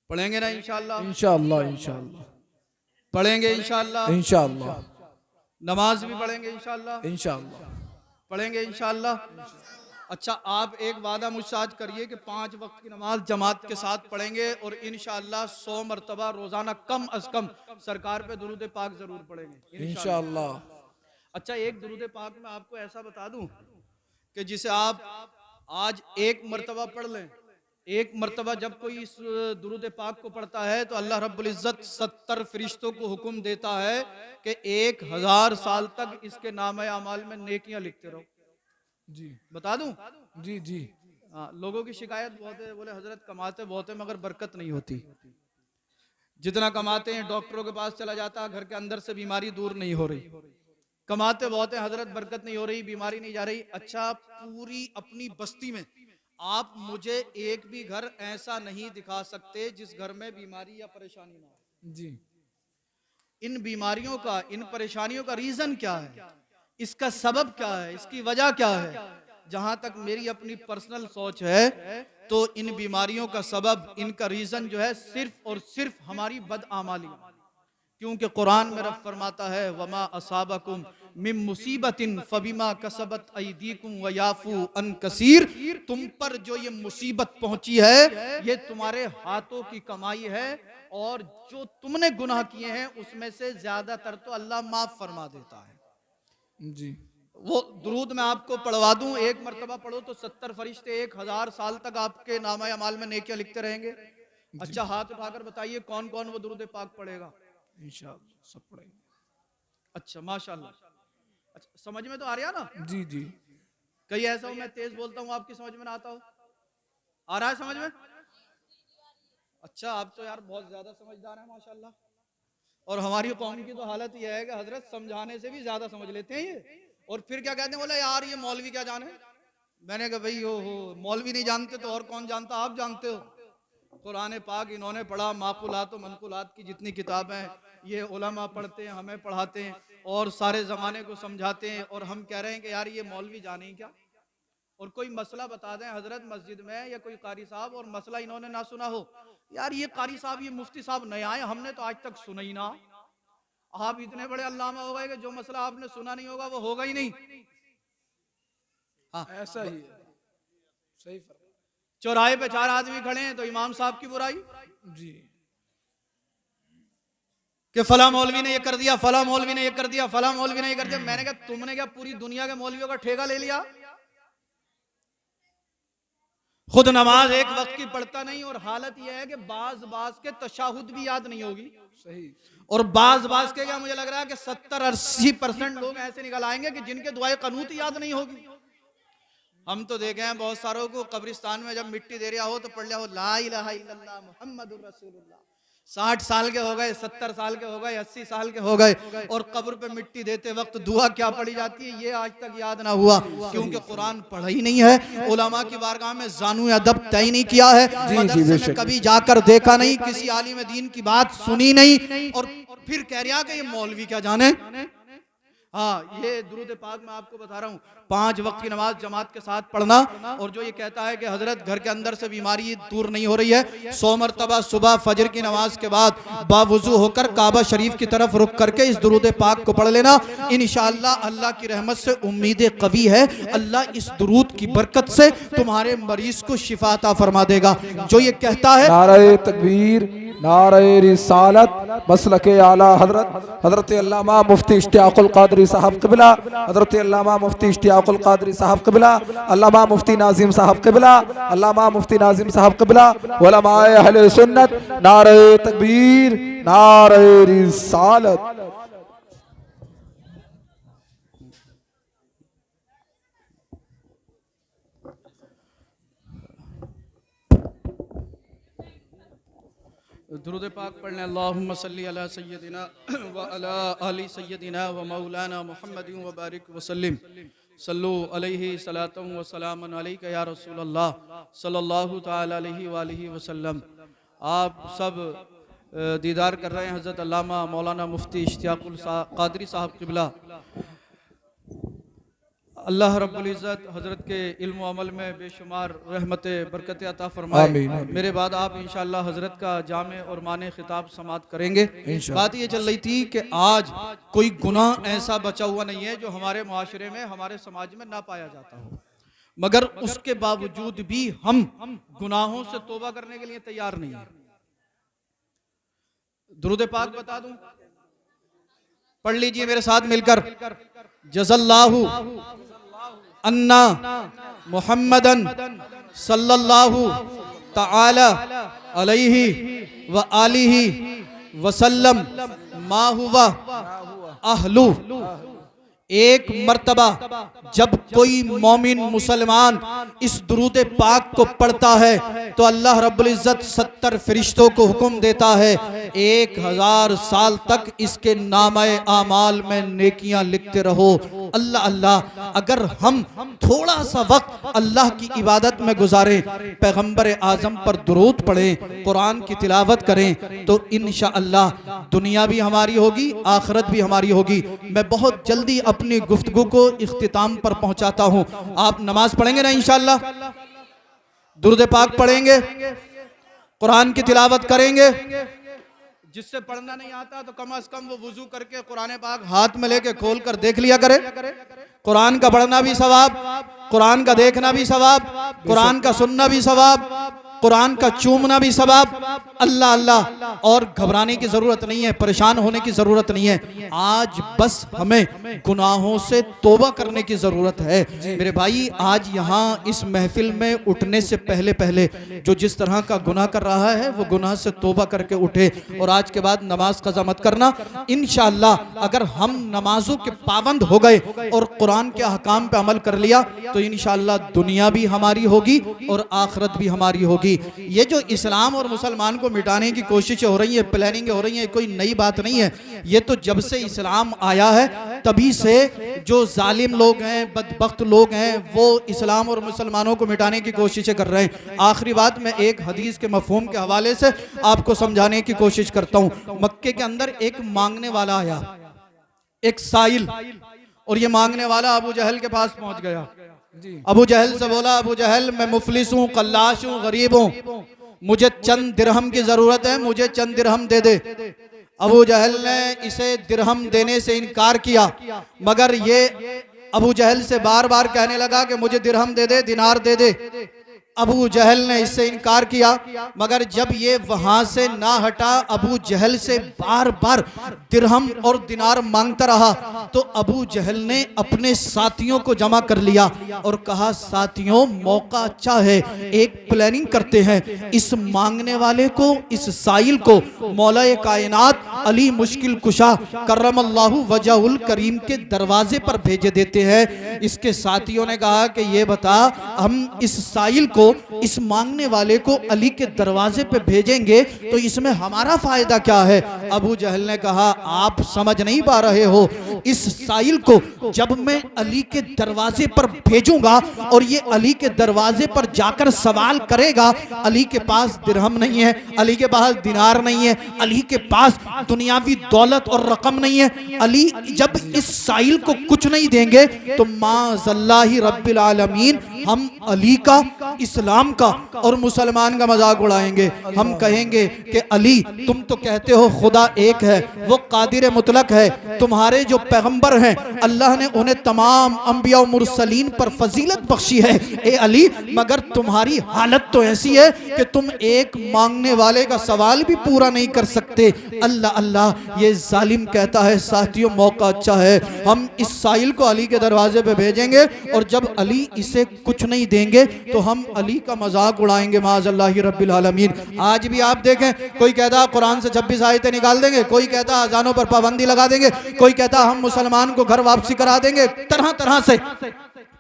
S3: पढ़ेंगे ना इंशाअल्लाह?
S2: इंशाअल्लाह इंशाअल्लाह
S3: पढ़ेंगे इंशाअल्लाह।
S2: इंशाअल्लाह।
S3: नमाज भी पढ़ेंगे इंशाअल्लाह,
S2: इंशाअल्लाह।
S3: पढ़ेंगे इंशाअल्लाह। अच्छा, आप एक वादा मुझसे आज करिए कि 5 वक्त की नमाज जमात के साथ पढ़ेंगे और इंशाअल्लाह 100 मरतबा रोजाना कम अज कम सरकार पे दुरूद पाक जरूर पढ़ेंगे
S2: इंशाअल्लाह।
S3: अच्छा, एक दुरूद पाक में आपको ऐसा बता दूं कि जिसे आप आज एक मरतबा पढ़ लें, एक मरतबा जब कोई इस दुरूद पाक को पढ़ता है तो अल्लाह रब्बुल इज्जत 70 फरिश्तों को हुक्म देता है कि 1000 साल तक इसके नामे अमाल में नेकियां लिखते रहो।
S2: जी
S3: बता दूं?
S2: जी जी।
S3: हाँ, लोगों की शिकायत बहुत है, बोले हजरत कमाते बहुत है मगर बरकत नहीं होती। जितना कमाते हैं डॉक्टरों के पास चला जाता है, घर के अंदर से बीमारी दूर नहीं हो रही। कमाते बहुत है हजरत, बरकत नहीं हो रही, बीमारी नहीं जा रही। अच्छा, पूरी अपनी बस्ती में आप मुझे एक भी घर ऐसा नहीं दिखा सकते जिस घर में बीमारी या परेशानी ना हो।
S2: जी।
S3: इन बीमारियों का, इन परेशानियों का रीजन क्या है, इसका सबब क्या है, इसकी वजह क्या है? जहां तक मेरी अपनी पर्सनल सोच है तो इन बीमारियों का सबब, इनका रीजन जो है सिर्फ और सिर्फ हमारी बदआमाली। क्योंकि कुरान में रब फरमाता है वमा असाबकुम मिन मुसीबतिन फबिमा कसबत अयदीकुम व याफू अन कसीर, तुम पर जो ये मुसीबत पहुंची है ये तुम्हारे हाथों की कमाई है और जो तुमने गुनाह किए हैं उसमें से ज्यादातर तो अल्लाह माफ फरमा देता है।
S2: जी।
S3: वो दुरूद मैं आपको पढ़वा दूं, एक मरतबा पढ़ो तो 70 फरिश्ते 1000 साल तक आपके नामा अमाल में नेकियां लिखते रहेंगे। अच्छा, हाथ उठाकर बताइए कौन कौन वो दुरूद पाक पढ़ेगा?
S2: इंशाअल्लाह सब पढ़ेंगे।
S3: अच्छा, माशाल्लाह। अच्छा, समझ में तो आ रहा ना?
S2: जी जी।
S3: कहीं ऐसा हो मैं तेज बोलता हूँ आपकी समझ में ना आता हो? आ रहा है समझ में? अच्छा, आप तो यार बहुत ज्यादा समझदार हैं माशाल्लाह। और हमारी कौम की तो हालत यह है कि हजरत समझाने से भी ज्यादा समझ लेते हैं ये, और फिर क्या कहते हैं, बोला यार ये मौलवी क्या जाने। मैंने कहा भाई हो मौलवी नहीं जानते तो और कौन जानता, आप जानते हो। कुरान पाक इन्होंने पढ़ा, माकुलात और मनकुलात की जितनी किताबें ये उलमा पढ़ते हैं, हमें पढ़ाते हैं और सारे ज़माने को समझाते हैं, और हम कह रहे हैं कि यार ये मौलवी जाने ही क्या। और कोई मसला बता दें हजरत मस्जिद में या कोई कारी साहब और मसला इन्होंने ना सुना हो, यार ये कारी साहब ये मुफ्ती साहब नए आए, हमने तो आज तक सुना ही ना। आप इतने बड़े अल्लामा हो गए कि जो मसला आपने सुना नहीं होगा वो होगा ही नहीं। हाँ,
S2: ऐसा ही है, सही फर्क।
S3: चौराहे पे 4 आदमी खड़े हैं तो इमाम साहब की बुराई
S2: जी।
S3: कि फला मौलवी ने ये कर दिया, फला मौलवी ने ये कर दिया, फला मौलवी ने ये कर दिया। मैंने कहा तुमने क्या पूरी दुनिया के मौलवियों का ठेका ले लिया? खुद नमाज एक वक्त की पढ़ता नहीं, और हालत यह है कि बाज के तशाहुद भी याद नहीं होगी।
S2: सही।
S3: और बाज के क्या मुझे लग रहा है कि 70-80% लोग ऐसे निकल आएंगे कि जिनके दुआए कनूत याद नहीं होगी। हम तो देखे हैं बहुत सारों को कब्रिस्तान में जब मिट्टी दे रहा हो तो पढ़ लिया हो ला इलाहा इल्लल्लाह मुहम्मदुर रसूलुल्लाह। 60 साल के हो गए, 70 साल के हो गए, 80 साल के हो गए, और कब्र पे मिट्टी देते वक्त दुआ क्या पढ़ी जाती है ये आज तक याद ना हुआ, क्योंकि कुरान पढ़ा ही नहीं है। उलमा की बारगाह में जानू अदब तय नहीं किया है, मदरसे में कभी जाकर देखा नहीं, किसी आलिम दीन की बात सुनी नहीं, और फिर कह रहा कि ये मौलवी क्या जाने। हाँ, ये दुरूद पाक मैं आपको बता रहा हूँ, 5 वक्त की नमाज जमात के साथ पढ़ना, और जो ये कहता है कि हजरत घर के अंदर से बीमारी दूर नहीं हो रही है, 100 मरतबा सुबह फजर की नमाज के बाद बावुजू होकर काबा शरीफ की तरफ रुख करके इस दुरूद पाक को पढ़ लेना। इंशाअल्लाह अल्लाह की रहमत से उम्मीद कवी है, अल्लाह इस दुरूद की बरकत से तुम्हारे मरीज को शिफा अता फरमा देगा। जो ये कहता है
S2: नारे तकबीर, नारे रिसालत, मसलके आला हजरत हजरत अल्लामा मुफ्ती इश्तियाकुल कादरी साहब क़िबला, हजरत अल्लामा मुफ्ती इश्तियाकुल कादरी साहब क़िबला, अल्लामा मुफ्ती नाजिम साहब क़िबला, अल्लामा मुफ्ती नाजिम साहब क़िबला, उलमाए अहले सुन्नत, नारे तकबीर, नारे रिसालत।
S1: दुरूद पाक पढ़ने अल्लाहुम्मा सल्ली अला सय्यदिना व अला आलि सय्यदिना व मौलाना मुहम्मदिन व बारिक व सल्लिम सल्लु अलैहि सलातम व सलामन अलैका या रसूल अल्लाह सल्लल्लाहु तआला अलैहि व आलिहि वसल्लम। आप सब दीदार कर रहे हैं हज़रत अल्लामा मौलाना मुफ्ती इश्तियाकुल कादरी साहब क़िबला। अल्लाह रब्बुल इज़्ज़त हज़रत के इल्म व अमल में बेशुमार रहमत बरकत अता फरमाए।
S2: आमीन, आमीन।
S1: मेरे बाद आप इंशाअल्लाह हज़रत का जामे और माने खिताब समात करेंगे।
S2: इंशाअल्लाह।
S1: बात ये चल रही थी कि आज कोई गुनाह ऐसा बचा हुआ नहीं है जो हमारे मुआशरे में, हमारे समाज में ना पाया जाता हो, मगर उसके बावजूद भी हम गुनाहों से तौबा करने के लिए तैयार नहीं है। दुरूद पाक बता दूं, पढ़ लीजिए मेरे साथ मिलकर। जज़ल्लाहु अन्ना मुहम्मदन सल्लल्लाहु तआला अलैहि व आलिहि वसल्लम मा हुवा अहलु। एक मर्तबा जब कोई मोमिन मुसलमान इस दुरूद पाक को पढ़ता है तो अल्लाह रब्बुल इज़्ज़त 70 फरिश्तों को हुक्म देता है 1000 साल तक इसके नामे आमाल में नेकियां लिखते रहो। अल्लाह अल्लाह, अगर हम थोड़ा सा वक्त अल्लाह की इबादत में गुजारें, पैगंबर आजम पर दुरूद पढ़ें, कुरान की तिलावत करें, तो इंशाअल्लाह दुनिया भी हमारी होगी, आखिरत भी हमारी होगी। मैं बहुत जल्दी अपनी गुफ्तगू को इख्तिताम पर पहुंचाता हूं। आप नमाज पढ़ेंगे ना इंशाअल्लाह, दुरूद पाक पढ़ेंगे, कुरान की तिलावत करेंगे। जिससे पढ़ना नहीं आता तो कम से कम वो वुजू करके कुरान पाक हाथ में लेके खोल कर देख लिया करे। कुरान का पढ़ना भी सवाब, कुरान का देखना भी सवाब, कुरान का सुनना भी सवाब, कुरान का चूमना भी सवाब। अल्लाह अल्लाह, और घबराने की जरूरत नहीं है, परेशान होने की जरूरत नहीं है। आज बस हमें गुनाहों से तौबा करने की जरूरत है। मेरे भाई, आज यहाँ इस महफिल में उठने से पहले पहले जो जिस तरह का गुनाह कर रहा है वो गुनाह से तौबा करके उठे, और आज के बाद नमाज कज़ा मत करना। इंशाअल्लाह अगर हम नमाजों के पाबंद हो गए और कुरान के अहकाम पे अमल कर लिया तो इंशाअल्लाह दुनिया भी हमारी होगी और आखिरत भी हमारी होगी। ये जो इस्लाम और मुसलमान को मिटाने की कोशिशें हो रही है, प्लानिंग हो रही है, कोई नई बात नहीं है। ये तो जब से इस्लाम आया है तभी से जो जालिम लोग हैं, बदबख्त लोग हैं, वो इस्लाम और मुसलमानों को मिटाने की कोशिशें कर रहे हैं। आखिरी बात, मैं एक हदीस के मफहूम के हवाले से आपको समझाने की कोशिश करता हूँ। मक्के के अंदर एक मांगने वाला आया, एक साइल, और ये मांगने वाला अबू जहल के पास पहुंच गया। अबू जहल से बोला, अबू जहल मैं मुफलिस हूँ, कल्लाश हूँ, गरीब हूँ, मुझे चंद दिरहम की जरूरत है, मुझे चंद दिरहम दे दे। अबू जहल ने इसे दिरहम देने से इनकार किया, मगर ये अबू जहल से बार बार कहने लगा कि मुझे दिरहम दे दे, दिनार दे दे। अबू जहल ने इससे इनकार किया, मगर जब ये वहां से ना हटा, अबू जहल से बार बार दिरहम और दिनार मांगता रहा, तो अबू जहल ने अपने साथियों को जमा कर लिया और कहा, साथियों मौका अच्छा है, एक प्लानिंग करते हैं, इस मांगने वाले को, इस साइल को मौला कायनात अली मुश्किल कुशा करमल्लाहु वजहुल करीम के दरवाजे पर भेजे देते हैं। इसके साथियों ने कहा कि ये बता, हम इस साइल को, इस मांगने वाले को अली के दरवाजे पे भेजेंगे तो इसमें हमारा फायदा क्या है? अबू जहल ने कहा, आप समझ नहीं पा रहे हो, इस साइल को जब मैं अली के दरवाजे पर भेजूंगा और ये अली के दरवाजे पर जाकर सवाल करेगा, अली के पास दिरहम नहीं है, अली के पास दिनार नहीं है, अली के पास दुनियावी दौलत और रकम नहीं है, अली जब इस साइल को कुछ नहीं देंगे तो माज़ल्लाहि रब्बिल आलमीन हम अली का, इस्लाम का और मुसलमान का मजाक उड़ाएंगे। हम कहेंगे कि अली तुम तो कहते हो खुदा एक है, वो कादिर मुतलक है, तुम्हारे जो पैगंबर हैं अल्लाह ने उन्हें तमाम अंबिया और मुरसलीन पर फजीलत बख्शी है, ए अली मगर तुम्हारी हालत तो ऐसी है कि तुम एक मांगने वाले का सवाल भी पूरा नहीं कर सकते। अल्लाह अल्लाह, ये जालिम कहता है, साथियों मौका अच्छा है, हम इस साइल को अली के दरवाजे पे भेजेंगे और जब अली इसे कुछ नहीं देंगे तो हम अली का मजाक उड़ाएंगे माज़ल्लाहि रब्बिल आलमीन। आज भी आप देखें, कोई कहता है कुरान से 26 आयतें निकाल देंगे, कोई कहता है अजानों पर पाबंदी लगा देंगे, कोई कहता है हम मुसलमान को घर वापसी करा देंगे। तरह तरह से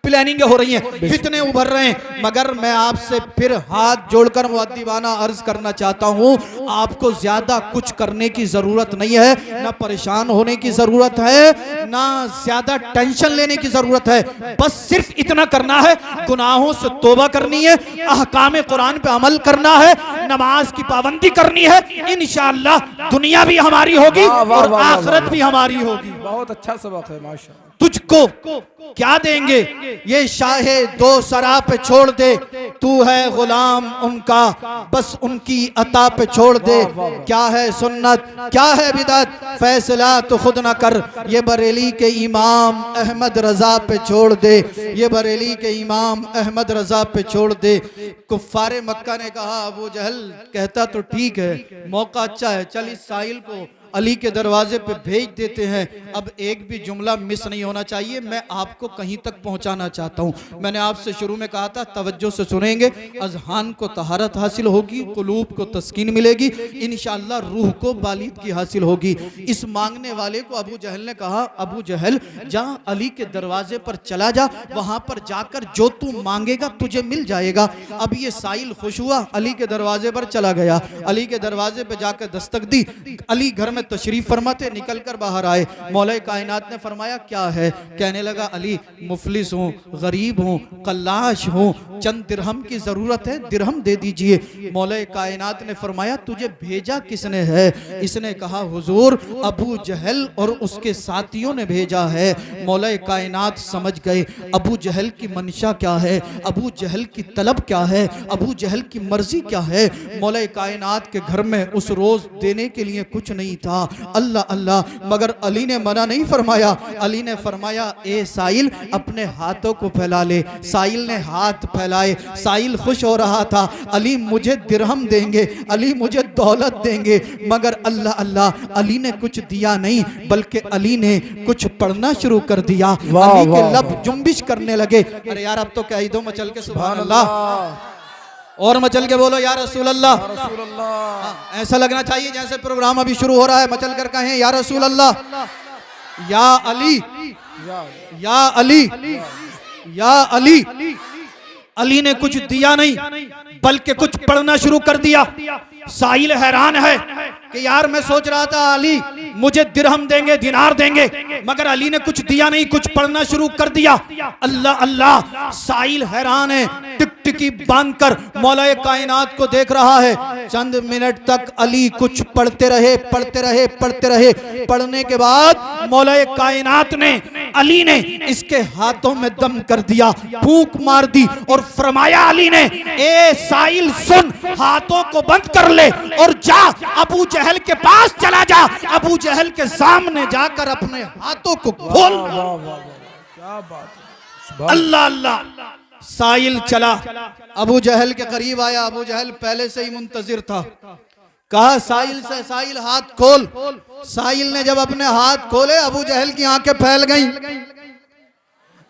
S1: प्लानिंग हो रही हैं, फितने उभर रहे हैं, मगर मैं आपसे फिर हाथ जोड़कर मुअद्दिबाना अर्ज करना चाहता हूं, आपको ज्यादा कुछ करने की जरूरत नहीं है, ना परेशान होने की जरूरत है, ना ज्यादा टेंशन लेने की जरूरत है। बस सिर्फ इतना करना है, गुनाहों से तौबा करनी है, अहकाम कुरान पे अमल करना है, नमाज की पाबंदी करनी है, इंशाअल्लाह दुनिया भी हमारी होगी और आखिरत भी हमारी होगी।
S2: बहुत अच्छा सबक है, माशाअल्लाह।
S3: तुझको क्या देंगे, ये शाहे दो सरा पे छोड़ दे, तू है गुलाम उनका, बस उनकी अता पे छोड़ दे। क्या है सुन्नत, क्या है बिदअत, फैसला तो खुद ना कर, ये बरेली के इमाम अहमद रजा पे छोड़ दे, ये बरेली के इमाम अहमद रजा पे छोड़ दे। कुफ्फारे मक्का ने कहा, अबू जहल कहता तो ठीक है, मौका अच्छा है, चल इस साहिल को अली के दरवाजे पे भेज देते हैं। अब एक भी जुमला मिस नहीं होना चाहिए, मैं आपको कहीं तक पहुंचाना चाहता हूं। मैंने आपसे शुरू में कहा था तवज्जो से सुनेंगे, अजहान को तहारत हासिल होगी, कुलूब को तस्कीन मिलेगी, इंशाअल्लाह रूह को बालिदगी हासिल होगी। इस मांगने वाले को अबू जहल ने कहा, अबू जहल जा अली के दरवाजे पर चला जा, वहां पर जाकर जो तू मांगेगा तुझे मिल जाएगा। अब ये साइल खुश हुआ, अली के दरवाजे पर चला गया, अली के दरवाजे पर जाकर दस्तक दी, अली घर में तशरीफ फरमाते निकल कर बाहर आए। मौला कायनात ने फरमाया क्या है, कहने लगा अली मुफलिस हूँ, गरीब हूँ, कल्लाश हूँ, चंद दिरहम की जरूरत है, दिरहम दे दीजिए। मौला कायनात ने फरमाया तुझे भेजा किसने है, इसने कहा हुजूर अबू जहल और उसके साथियों ने भेजा है। मौला कायनात समझ गए अबू जहल की मंशा क्या है, अबू जहल की तलब क्या है, अबू जहल की मर्जी क्या है। मौला कायनात के घर में उस रोज देने के लिए कुछ नहीं था। अल्लाह अल्लाह, मगर अली ने मना नहीं फरमाया, अली ने फरमाया ए साइल अपने हाथों को फैला ले। साइल ने हाथ फैलाए, साइल खुश हो रहा था, अली मुझे दिरहम देंगे, अली मुझे दौलत देंगे, मगर अल्लाह अल्लाह अली ने कुछ दिया नहीं, बल्कि अली ने कुछ पढ़ना शुरू कर दिया। अली के लब जुम्बिश करने लगे। अरे यार अब तो कह ही दो मचल के सुभान अल्लाह, और मचल के बोलो या रसूल अल्लाह। ऐसा लगना चाहिए जैसे प्रोग्राम अभी शुरू हो रहा है, मचल कर कहें या रसूल अल्लाह, या अली, या अली, या अली। अली ने कुछ दिया नहीं बल्कि कुछ पढ़ना शुरू कर दिया। साहिल हैरान है कि यार मैं सोच रहा था अली मुझे दिरहम देंगे, दिनार देंगे, मगर अली ने कुछ दिया नहीं, कुछ पढ़ना शुरू कर दिया। अल्लाह अल्लाह, साहिल हैरान है, टिकटिकी बांधकर मौला कायनात को देख रहा है। चंद मिनट तक अली कुछ पढ़ते रहे, पढ़ते रहे, पढ़ते रहे। पढ़ने के बाद मौला कायनात ने, अली ने इसके हाथों में दम कर दिया, फूंक मार दी और फरमाया अली ने, ए साहिल सुन, हाथों को बंद कर ले और जा अबू जहल के पास चला जा, अबू जहल के सामने जाकर अपने हाथों को खोल।
S2: क्या बात है,
S3: अल्लाह अल्लाह। साहिल चला, अबू जहल के करीब आया। अबू जहल पहले से ही मुंतजिर था। कहा साहिल से, साहिल हाथ खोल। साहिल ने जब अपने हाथ खोले, अबू जहल की आंखें फैल गईं।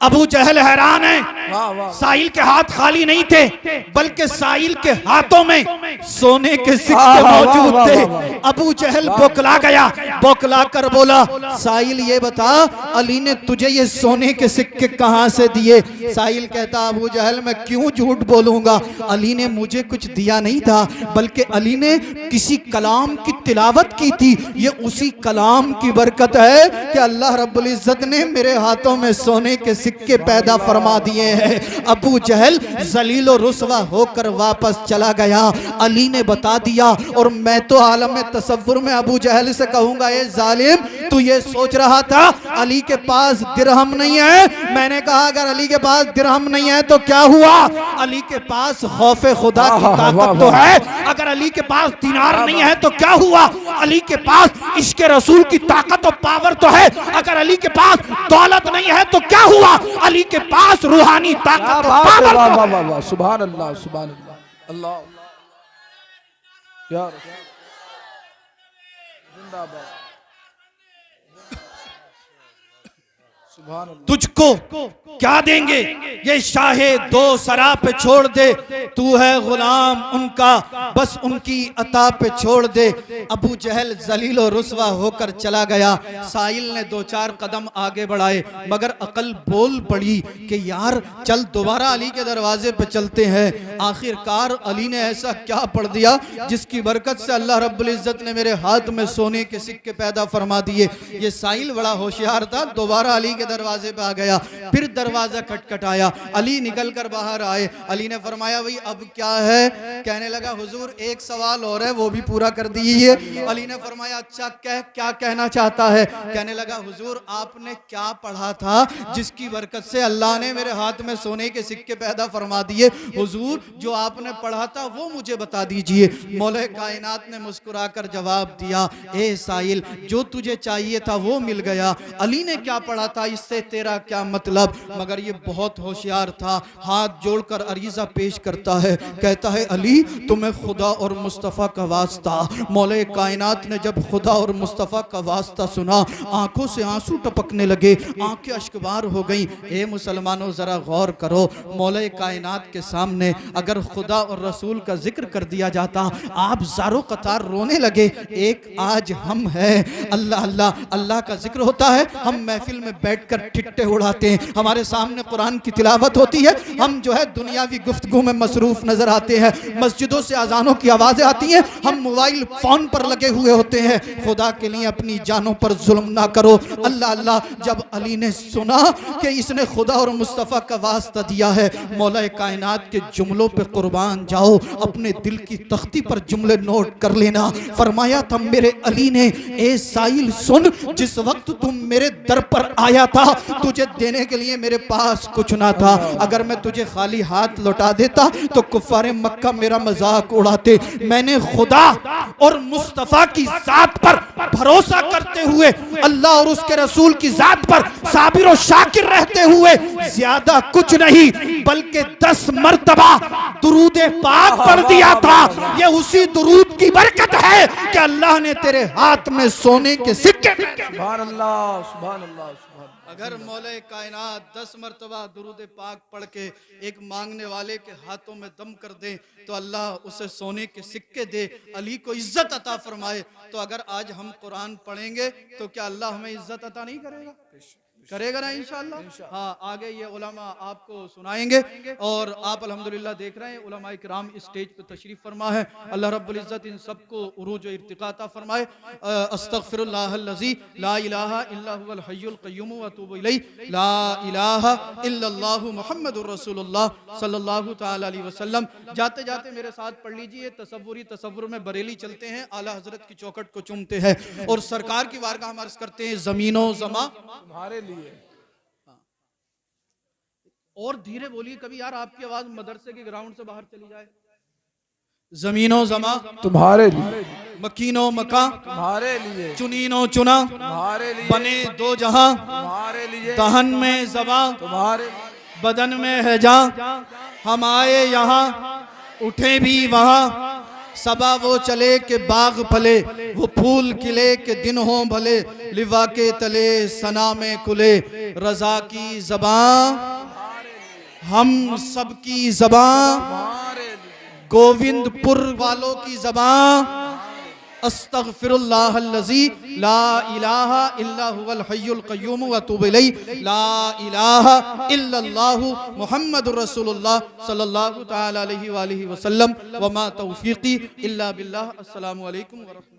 S3: अबू जहल हैरान है, साहिल के हाथ खाली नहीं थे, बल्कि साहिल के हाथों में सोने के सिक्के मौजूद थे। अबू जहल बौखला गया, बौखला कर बोला साहिल ये बता अली ने तुझे ये सोने के सिक्के कहां से दिए। साहिल कहता अबू जहल मैं क्यों झूठ बोलूंगा, अली ने मुझे कुछ दिया नहीं था, बल्कि अली ने किसी कलाम की तिलावत की थी। ये उसी कलाम की बरकत है कि अल्लाह रब्बुल इज्जत ने मेरे हाथों में सोने के सिक्के पैदा फरमा दिए हैं। अबू जहल जलील और रुसवा होकर वापस चला गया। अली ने बता दिया, और मैं तो आलम में तसव्वुर में अबू जहल से कहूंगा ए जालिम, तू ये सोच रहा था अली के पास दिरहम नहीं है। मैंने कहा अगर अली के पास दिरहम नहीं है तो क्या हुआ, अली के पास खौफे खुदा की ताकत तो है। अगर अली के पास दिनार नहीं है तो क्या हुआ, अली के पास इश्क रसूल की ताकत और पावर तो है। अगर अली के पास दौलत नहीं है तो क्या हुआ, अली के पास रूहानी ताकत और पावर तो है।
S2: सुभान अल्लाह, सुभान अल्लाह, अल्लाह यार जिंदाबाद।
S3: तुझको क्या देंगे, ये शाहे दो सरा पे छोड़ दे, तू है गुलाम उनका, बस उनकी अता पे छोड़ दे। अबू जहल जलील और रुसवा होकर चला गया। साहिल ने दो चार कदम आगे बढ़ाए, मगर अकल बोल पड़ी कि यार चल दोबारा अली के दरवाजे पे चलते हैं। आखिरकार अली ने ऐसा क्या पढ़ दिया जिसकी बरकत से अल्लाह रब्बुल इज्जत ने मेरे हाथ में सोने के सिक्के पैदा फरमा दिए। ये साहिल बड़ा होशियार था, दोबारा अली के दरवाजे पे आ गया। फिर दरवाजा खटखटाया, अली निकल कर बाहर आए। अली ने फरमाया भाई अब क्या है? कहने लगा हुजूर एक सवाल और है, वो भी पूरा कर दीजिए। अली ने फरमाया अच्छा क्या कहना चाहता है? कहने लगा हुजूर आपने क्या पढ़ा था जिसकी बरकत से अल्लाह ने मेरे हाथ में सोने के सिक्के पैदा फरमा दिए? हुजूर जो आपने पढ़ा था वो मुझे बता दीजिए। मौला कायनात ने मुस्कुराकर जवाब दिया, ए साइल जो तुझे चाहिए था वो मिल गया। अली ने क्या पढ़ा था इससे तेरा क्या मतलब? मगर ये बहुत होशियार था, हाथ जोड़कर अरीजा पेश करता है, कहता है अली तुम्हें खुदा और मुस्तफ़ा का वास्ता। मौला कायनात ने जब खुदा और मुस्तफ़ा का वास्ता सुना, आंखों से आंसू टपकने लगे, आंखें अश्कबार हो गई। ए मुसलमानों जरा गौर करो, मौला कायनात के सामने अगर खुदा और रसूल का जिक्र कर दिया जाता आप ज़ारो कतार रोने लगे। एक आज हम हैं, अल्लाह अल्लाह अल्लाह का जिक्र होता है, हम महफिल में बैठकर ठिट्टे उड़ाते हैं, हमारे सामने कुरान की तिलावत होती है, हम जो है दुनियावी गुफ्तगू में मसरूफ नजर आते हैं, मस्जिदों से अजानों की आवाजें आती हैं, हम मोबाइल फोन पर लगे हुए होते हैं। खुदा के लिए अपनी जानों पर जुल्म ना करो। अल्लाह अल्लाह जब अली ने सुना कि इसने खुदा और मुस्तफ़ा का वास्ता दिया है, मौला कायनात के जुमलों पे कुर्बान जाओ, अपने दिल की तख्ती पर जुमले नोट कर लेना। फरमाया था मेरे अली ने, ए साइल सुन, जिस वक्त तुम मेरे दर पर आया था तुझे देने के लिए मेरे पास कुछ ना था। अगर मैं तुझे खाली हाथ लौटा देता तो कुफ्फारे मक्का मेरा मजाक उड़ाते। मैंने खुदा और मुस्तफ़ा की जात पर भरोसा करते हुए, अल्लाह और उसके रसूल की जात पर साबिर और शाकिर रहते हुए ज्यादा कुछ नहीं बल्कि 10 मर्तबा दुरूद पाक पढ़ दिया था। ये उसी दुरूद की बरकत है कि अल्लाह ने तेरे हाथ में सोने के सिक्के
S2: सुभान अल्लाह सुभान अल्लाह सुभान।
S3: अगर मौला कायनात 10 मरतबा दुरूद पाक पढ़ के एक मांगने वाले के हाथों में दम कर दे तो अल्लाह उसे सोने के सिक्के दे, अली को इज्जत अता फरमाए। तो अगर आज हम कुरान पढ़ेंगे तो क्या अल्लाह हमें इज्जत अता नहीं करेगा? करेगा ना इंशाअल्लाह। हाँ, आगे ये उलमा आपको सुनाएंगे। और आप अल्हम्दुलिल्लाह देख रहे हैं उलमा इकराम स्टेज पे तशरीफ फरमा है। अल्लाह रब्बुल इज्जत इन सबको उरूज व इर्तिका अता फरमाए। अस्तगफिरुल्लाहल्लज़ी ला इलाहा इल्ला हुवल हय्युल क़य्यूम व अतूबु इलैहि ला इलाहा इल्लल्लाहु मुहम्मदुर रसूलुल्लाह सल्लल्लाहु तआला अलैहि वसल्लम। जाते जाते मेरे साथ पढ़ लीजिए, तसव्वुर में बरेली चलते हैं, आला हजरत की चौखट को चूमते हैं और सरकार की बारगाह में अर्ज करते हैं ज़मीनो ज़मा
S2: तुम्हारे लिए।
S3: और धीरे बोलिए, कभी यार आपकी आवाज मदरसे के ग्राउंड से बाहर चली जाए। जमीनो जमा
S2: तुम्हारे लिए,
S3: मकीनो मका
S2: तुम्हारे लिए,
S3: चुनीनो चुना
S2: तुम्हारे लिए,
S3: बने दो जहां
S2: तुम्हारे लिए,
S3: दहन में जबा
S2: तुम्हारे
S3: बदन में है जा। हम आए यहाँ उठे भी वहाँ, सबा वो चले के बाग फले, वो फूल खिले के दिन हो भले, लिवा के तले सना में कुले, रजा की ज़बां हम सबकी ज़बां, गोविंदपुर वालों की ज़बां, अस्तगफिरुल्लाहल्लज़ी ला इलाहा इल्ला हुवल हय्युल क़य्यूम व अतूबु इलैहि ला इलाहा इल्लल्लाहु मुहम्मदुर रसूलुल्लाह सल्लल्लाहु तआला अलैहि व आलिहि वसल्लम व मा तौफीक़ी इल्ला बिल्लाह। अस्सलामु अलैकुम व रहमतुल्लाह।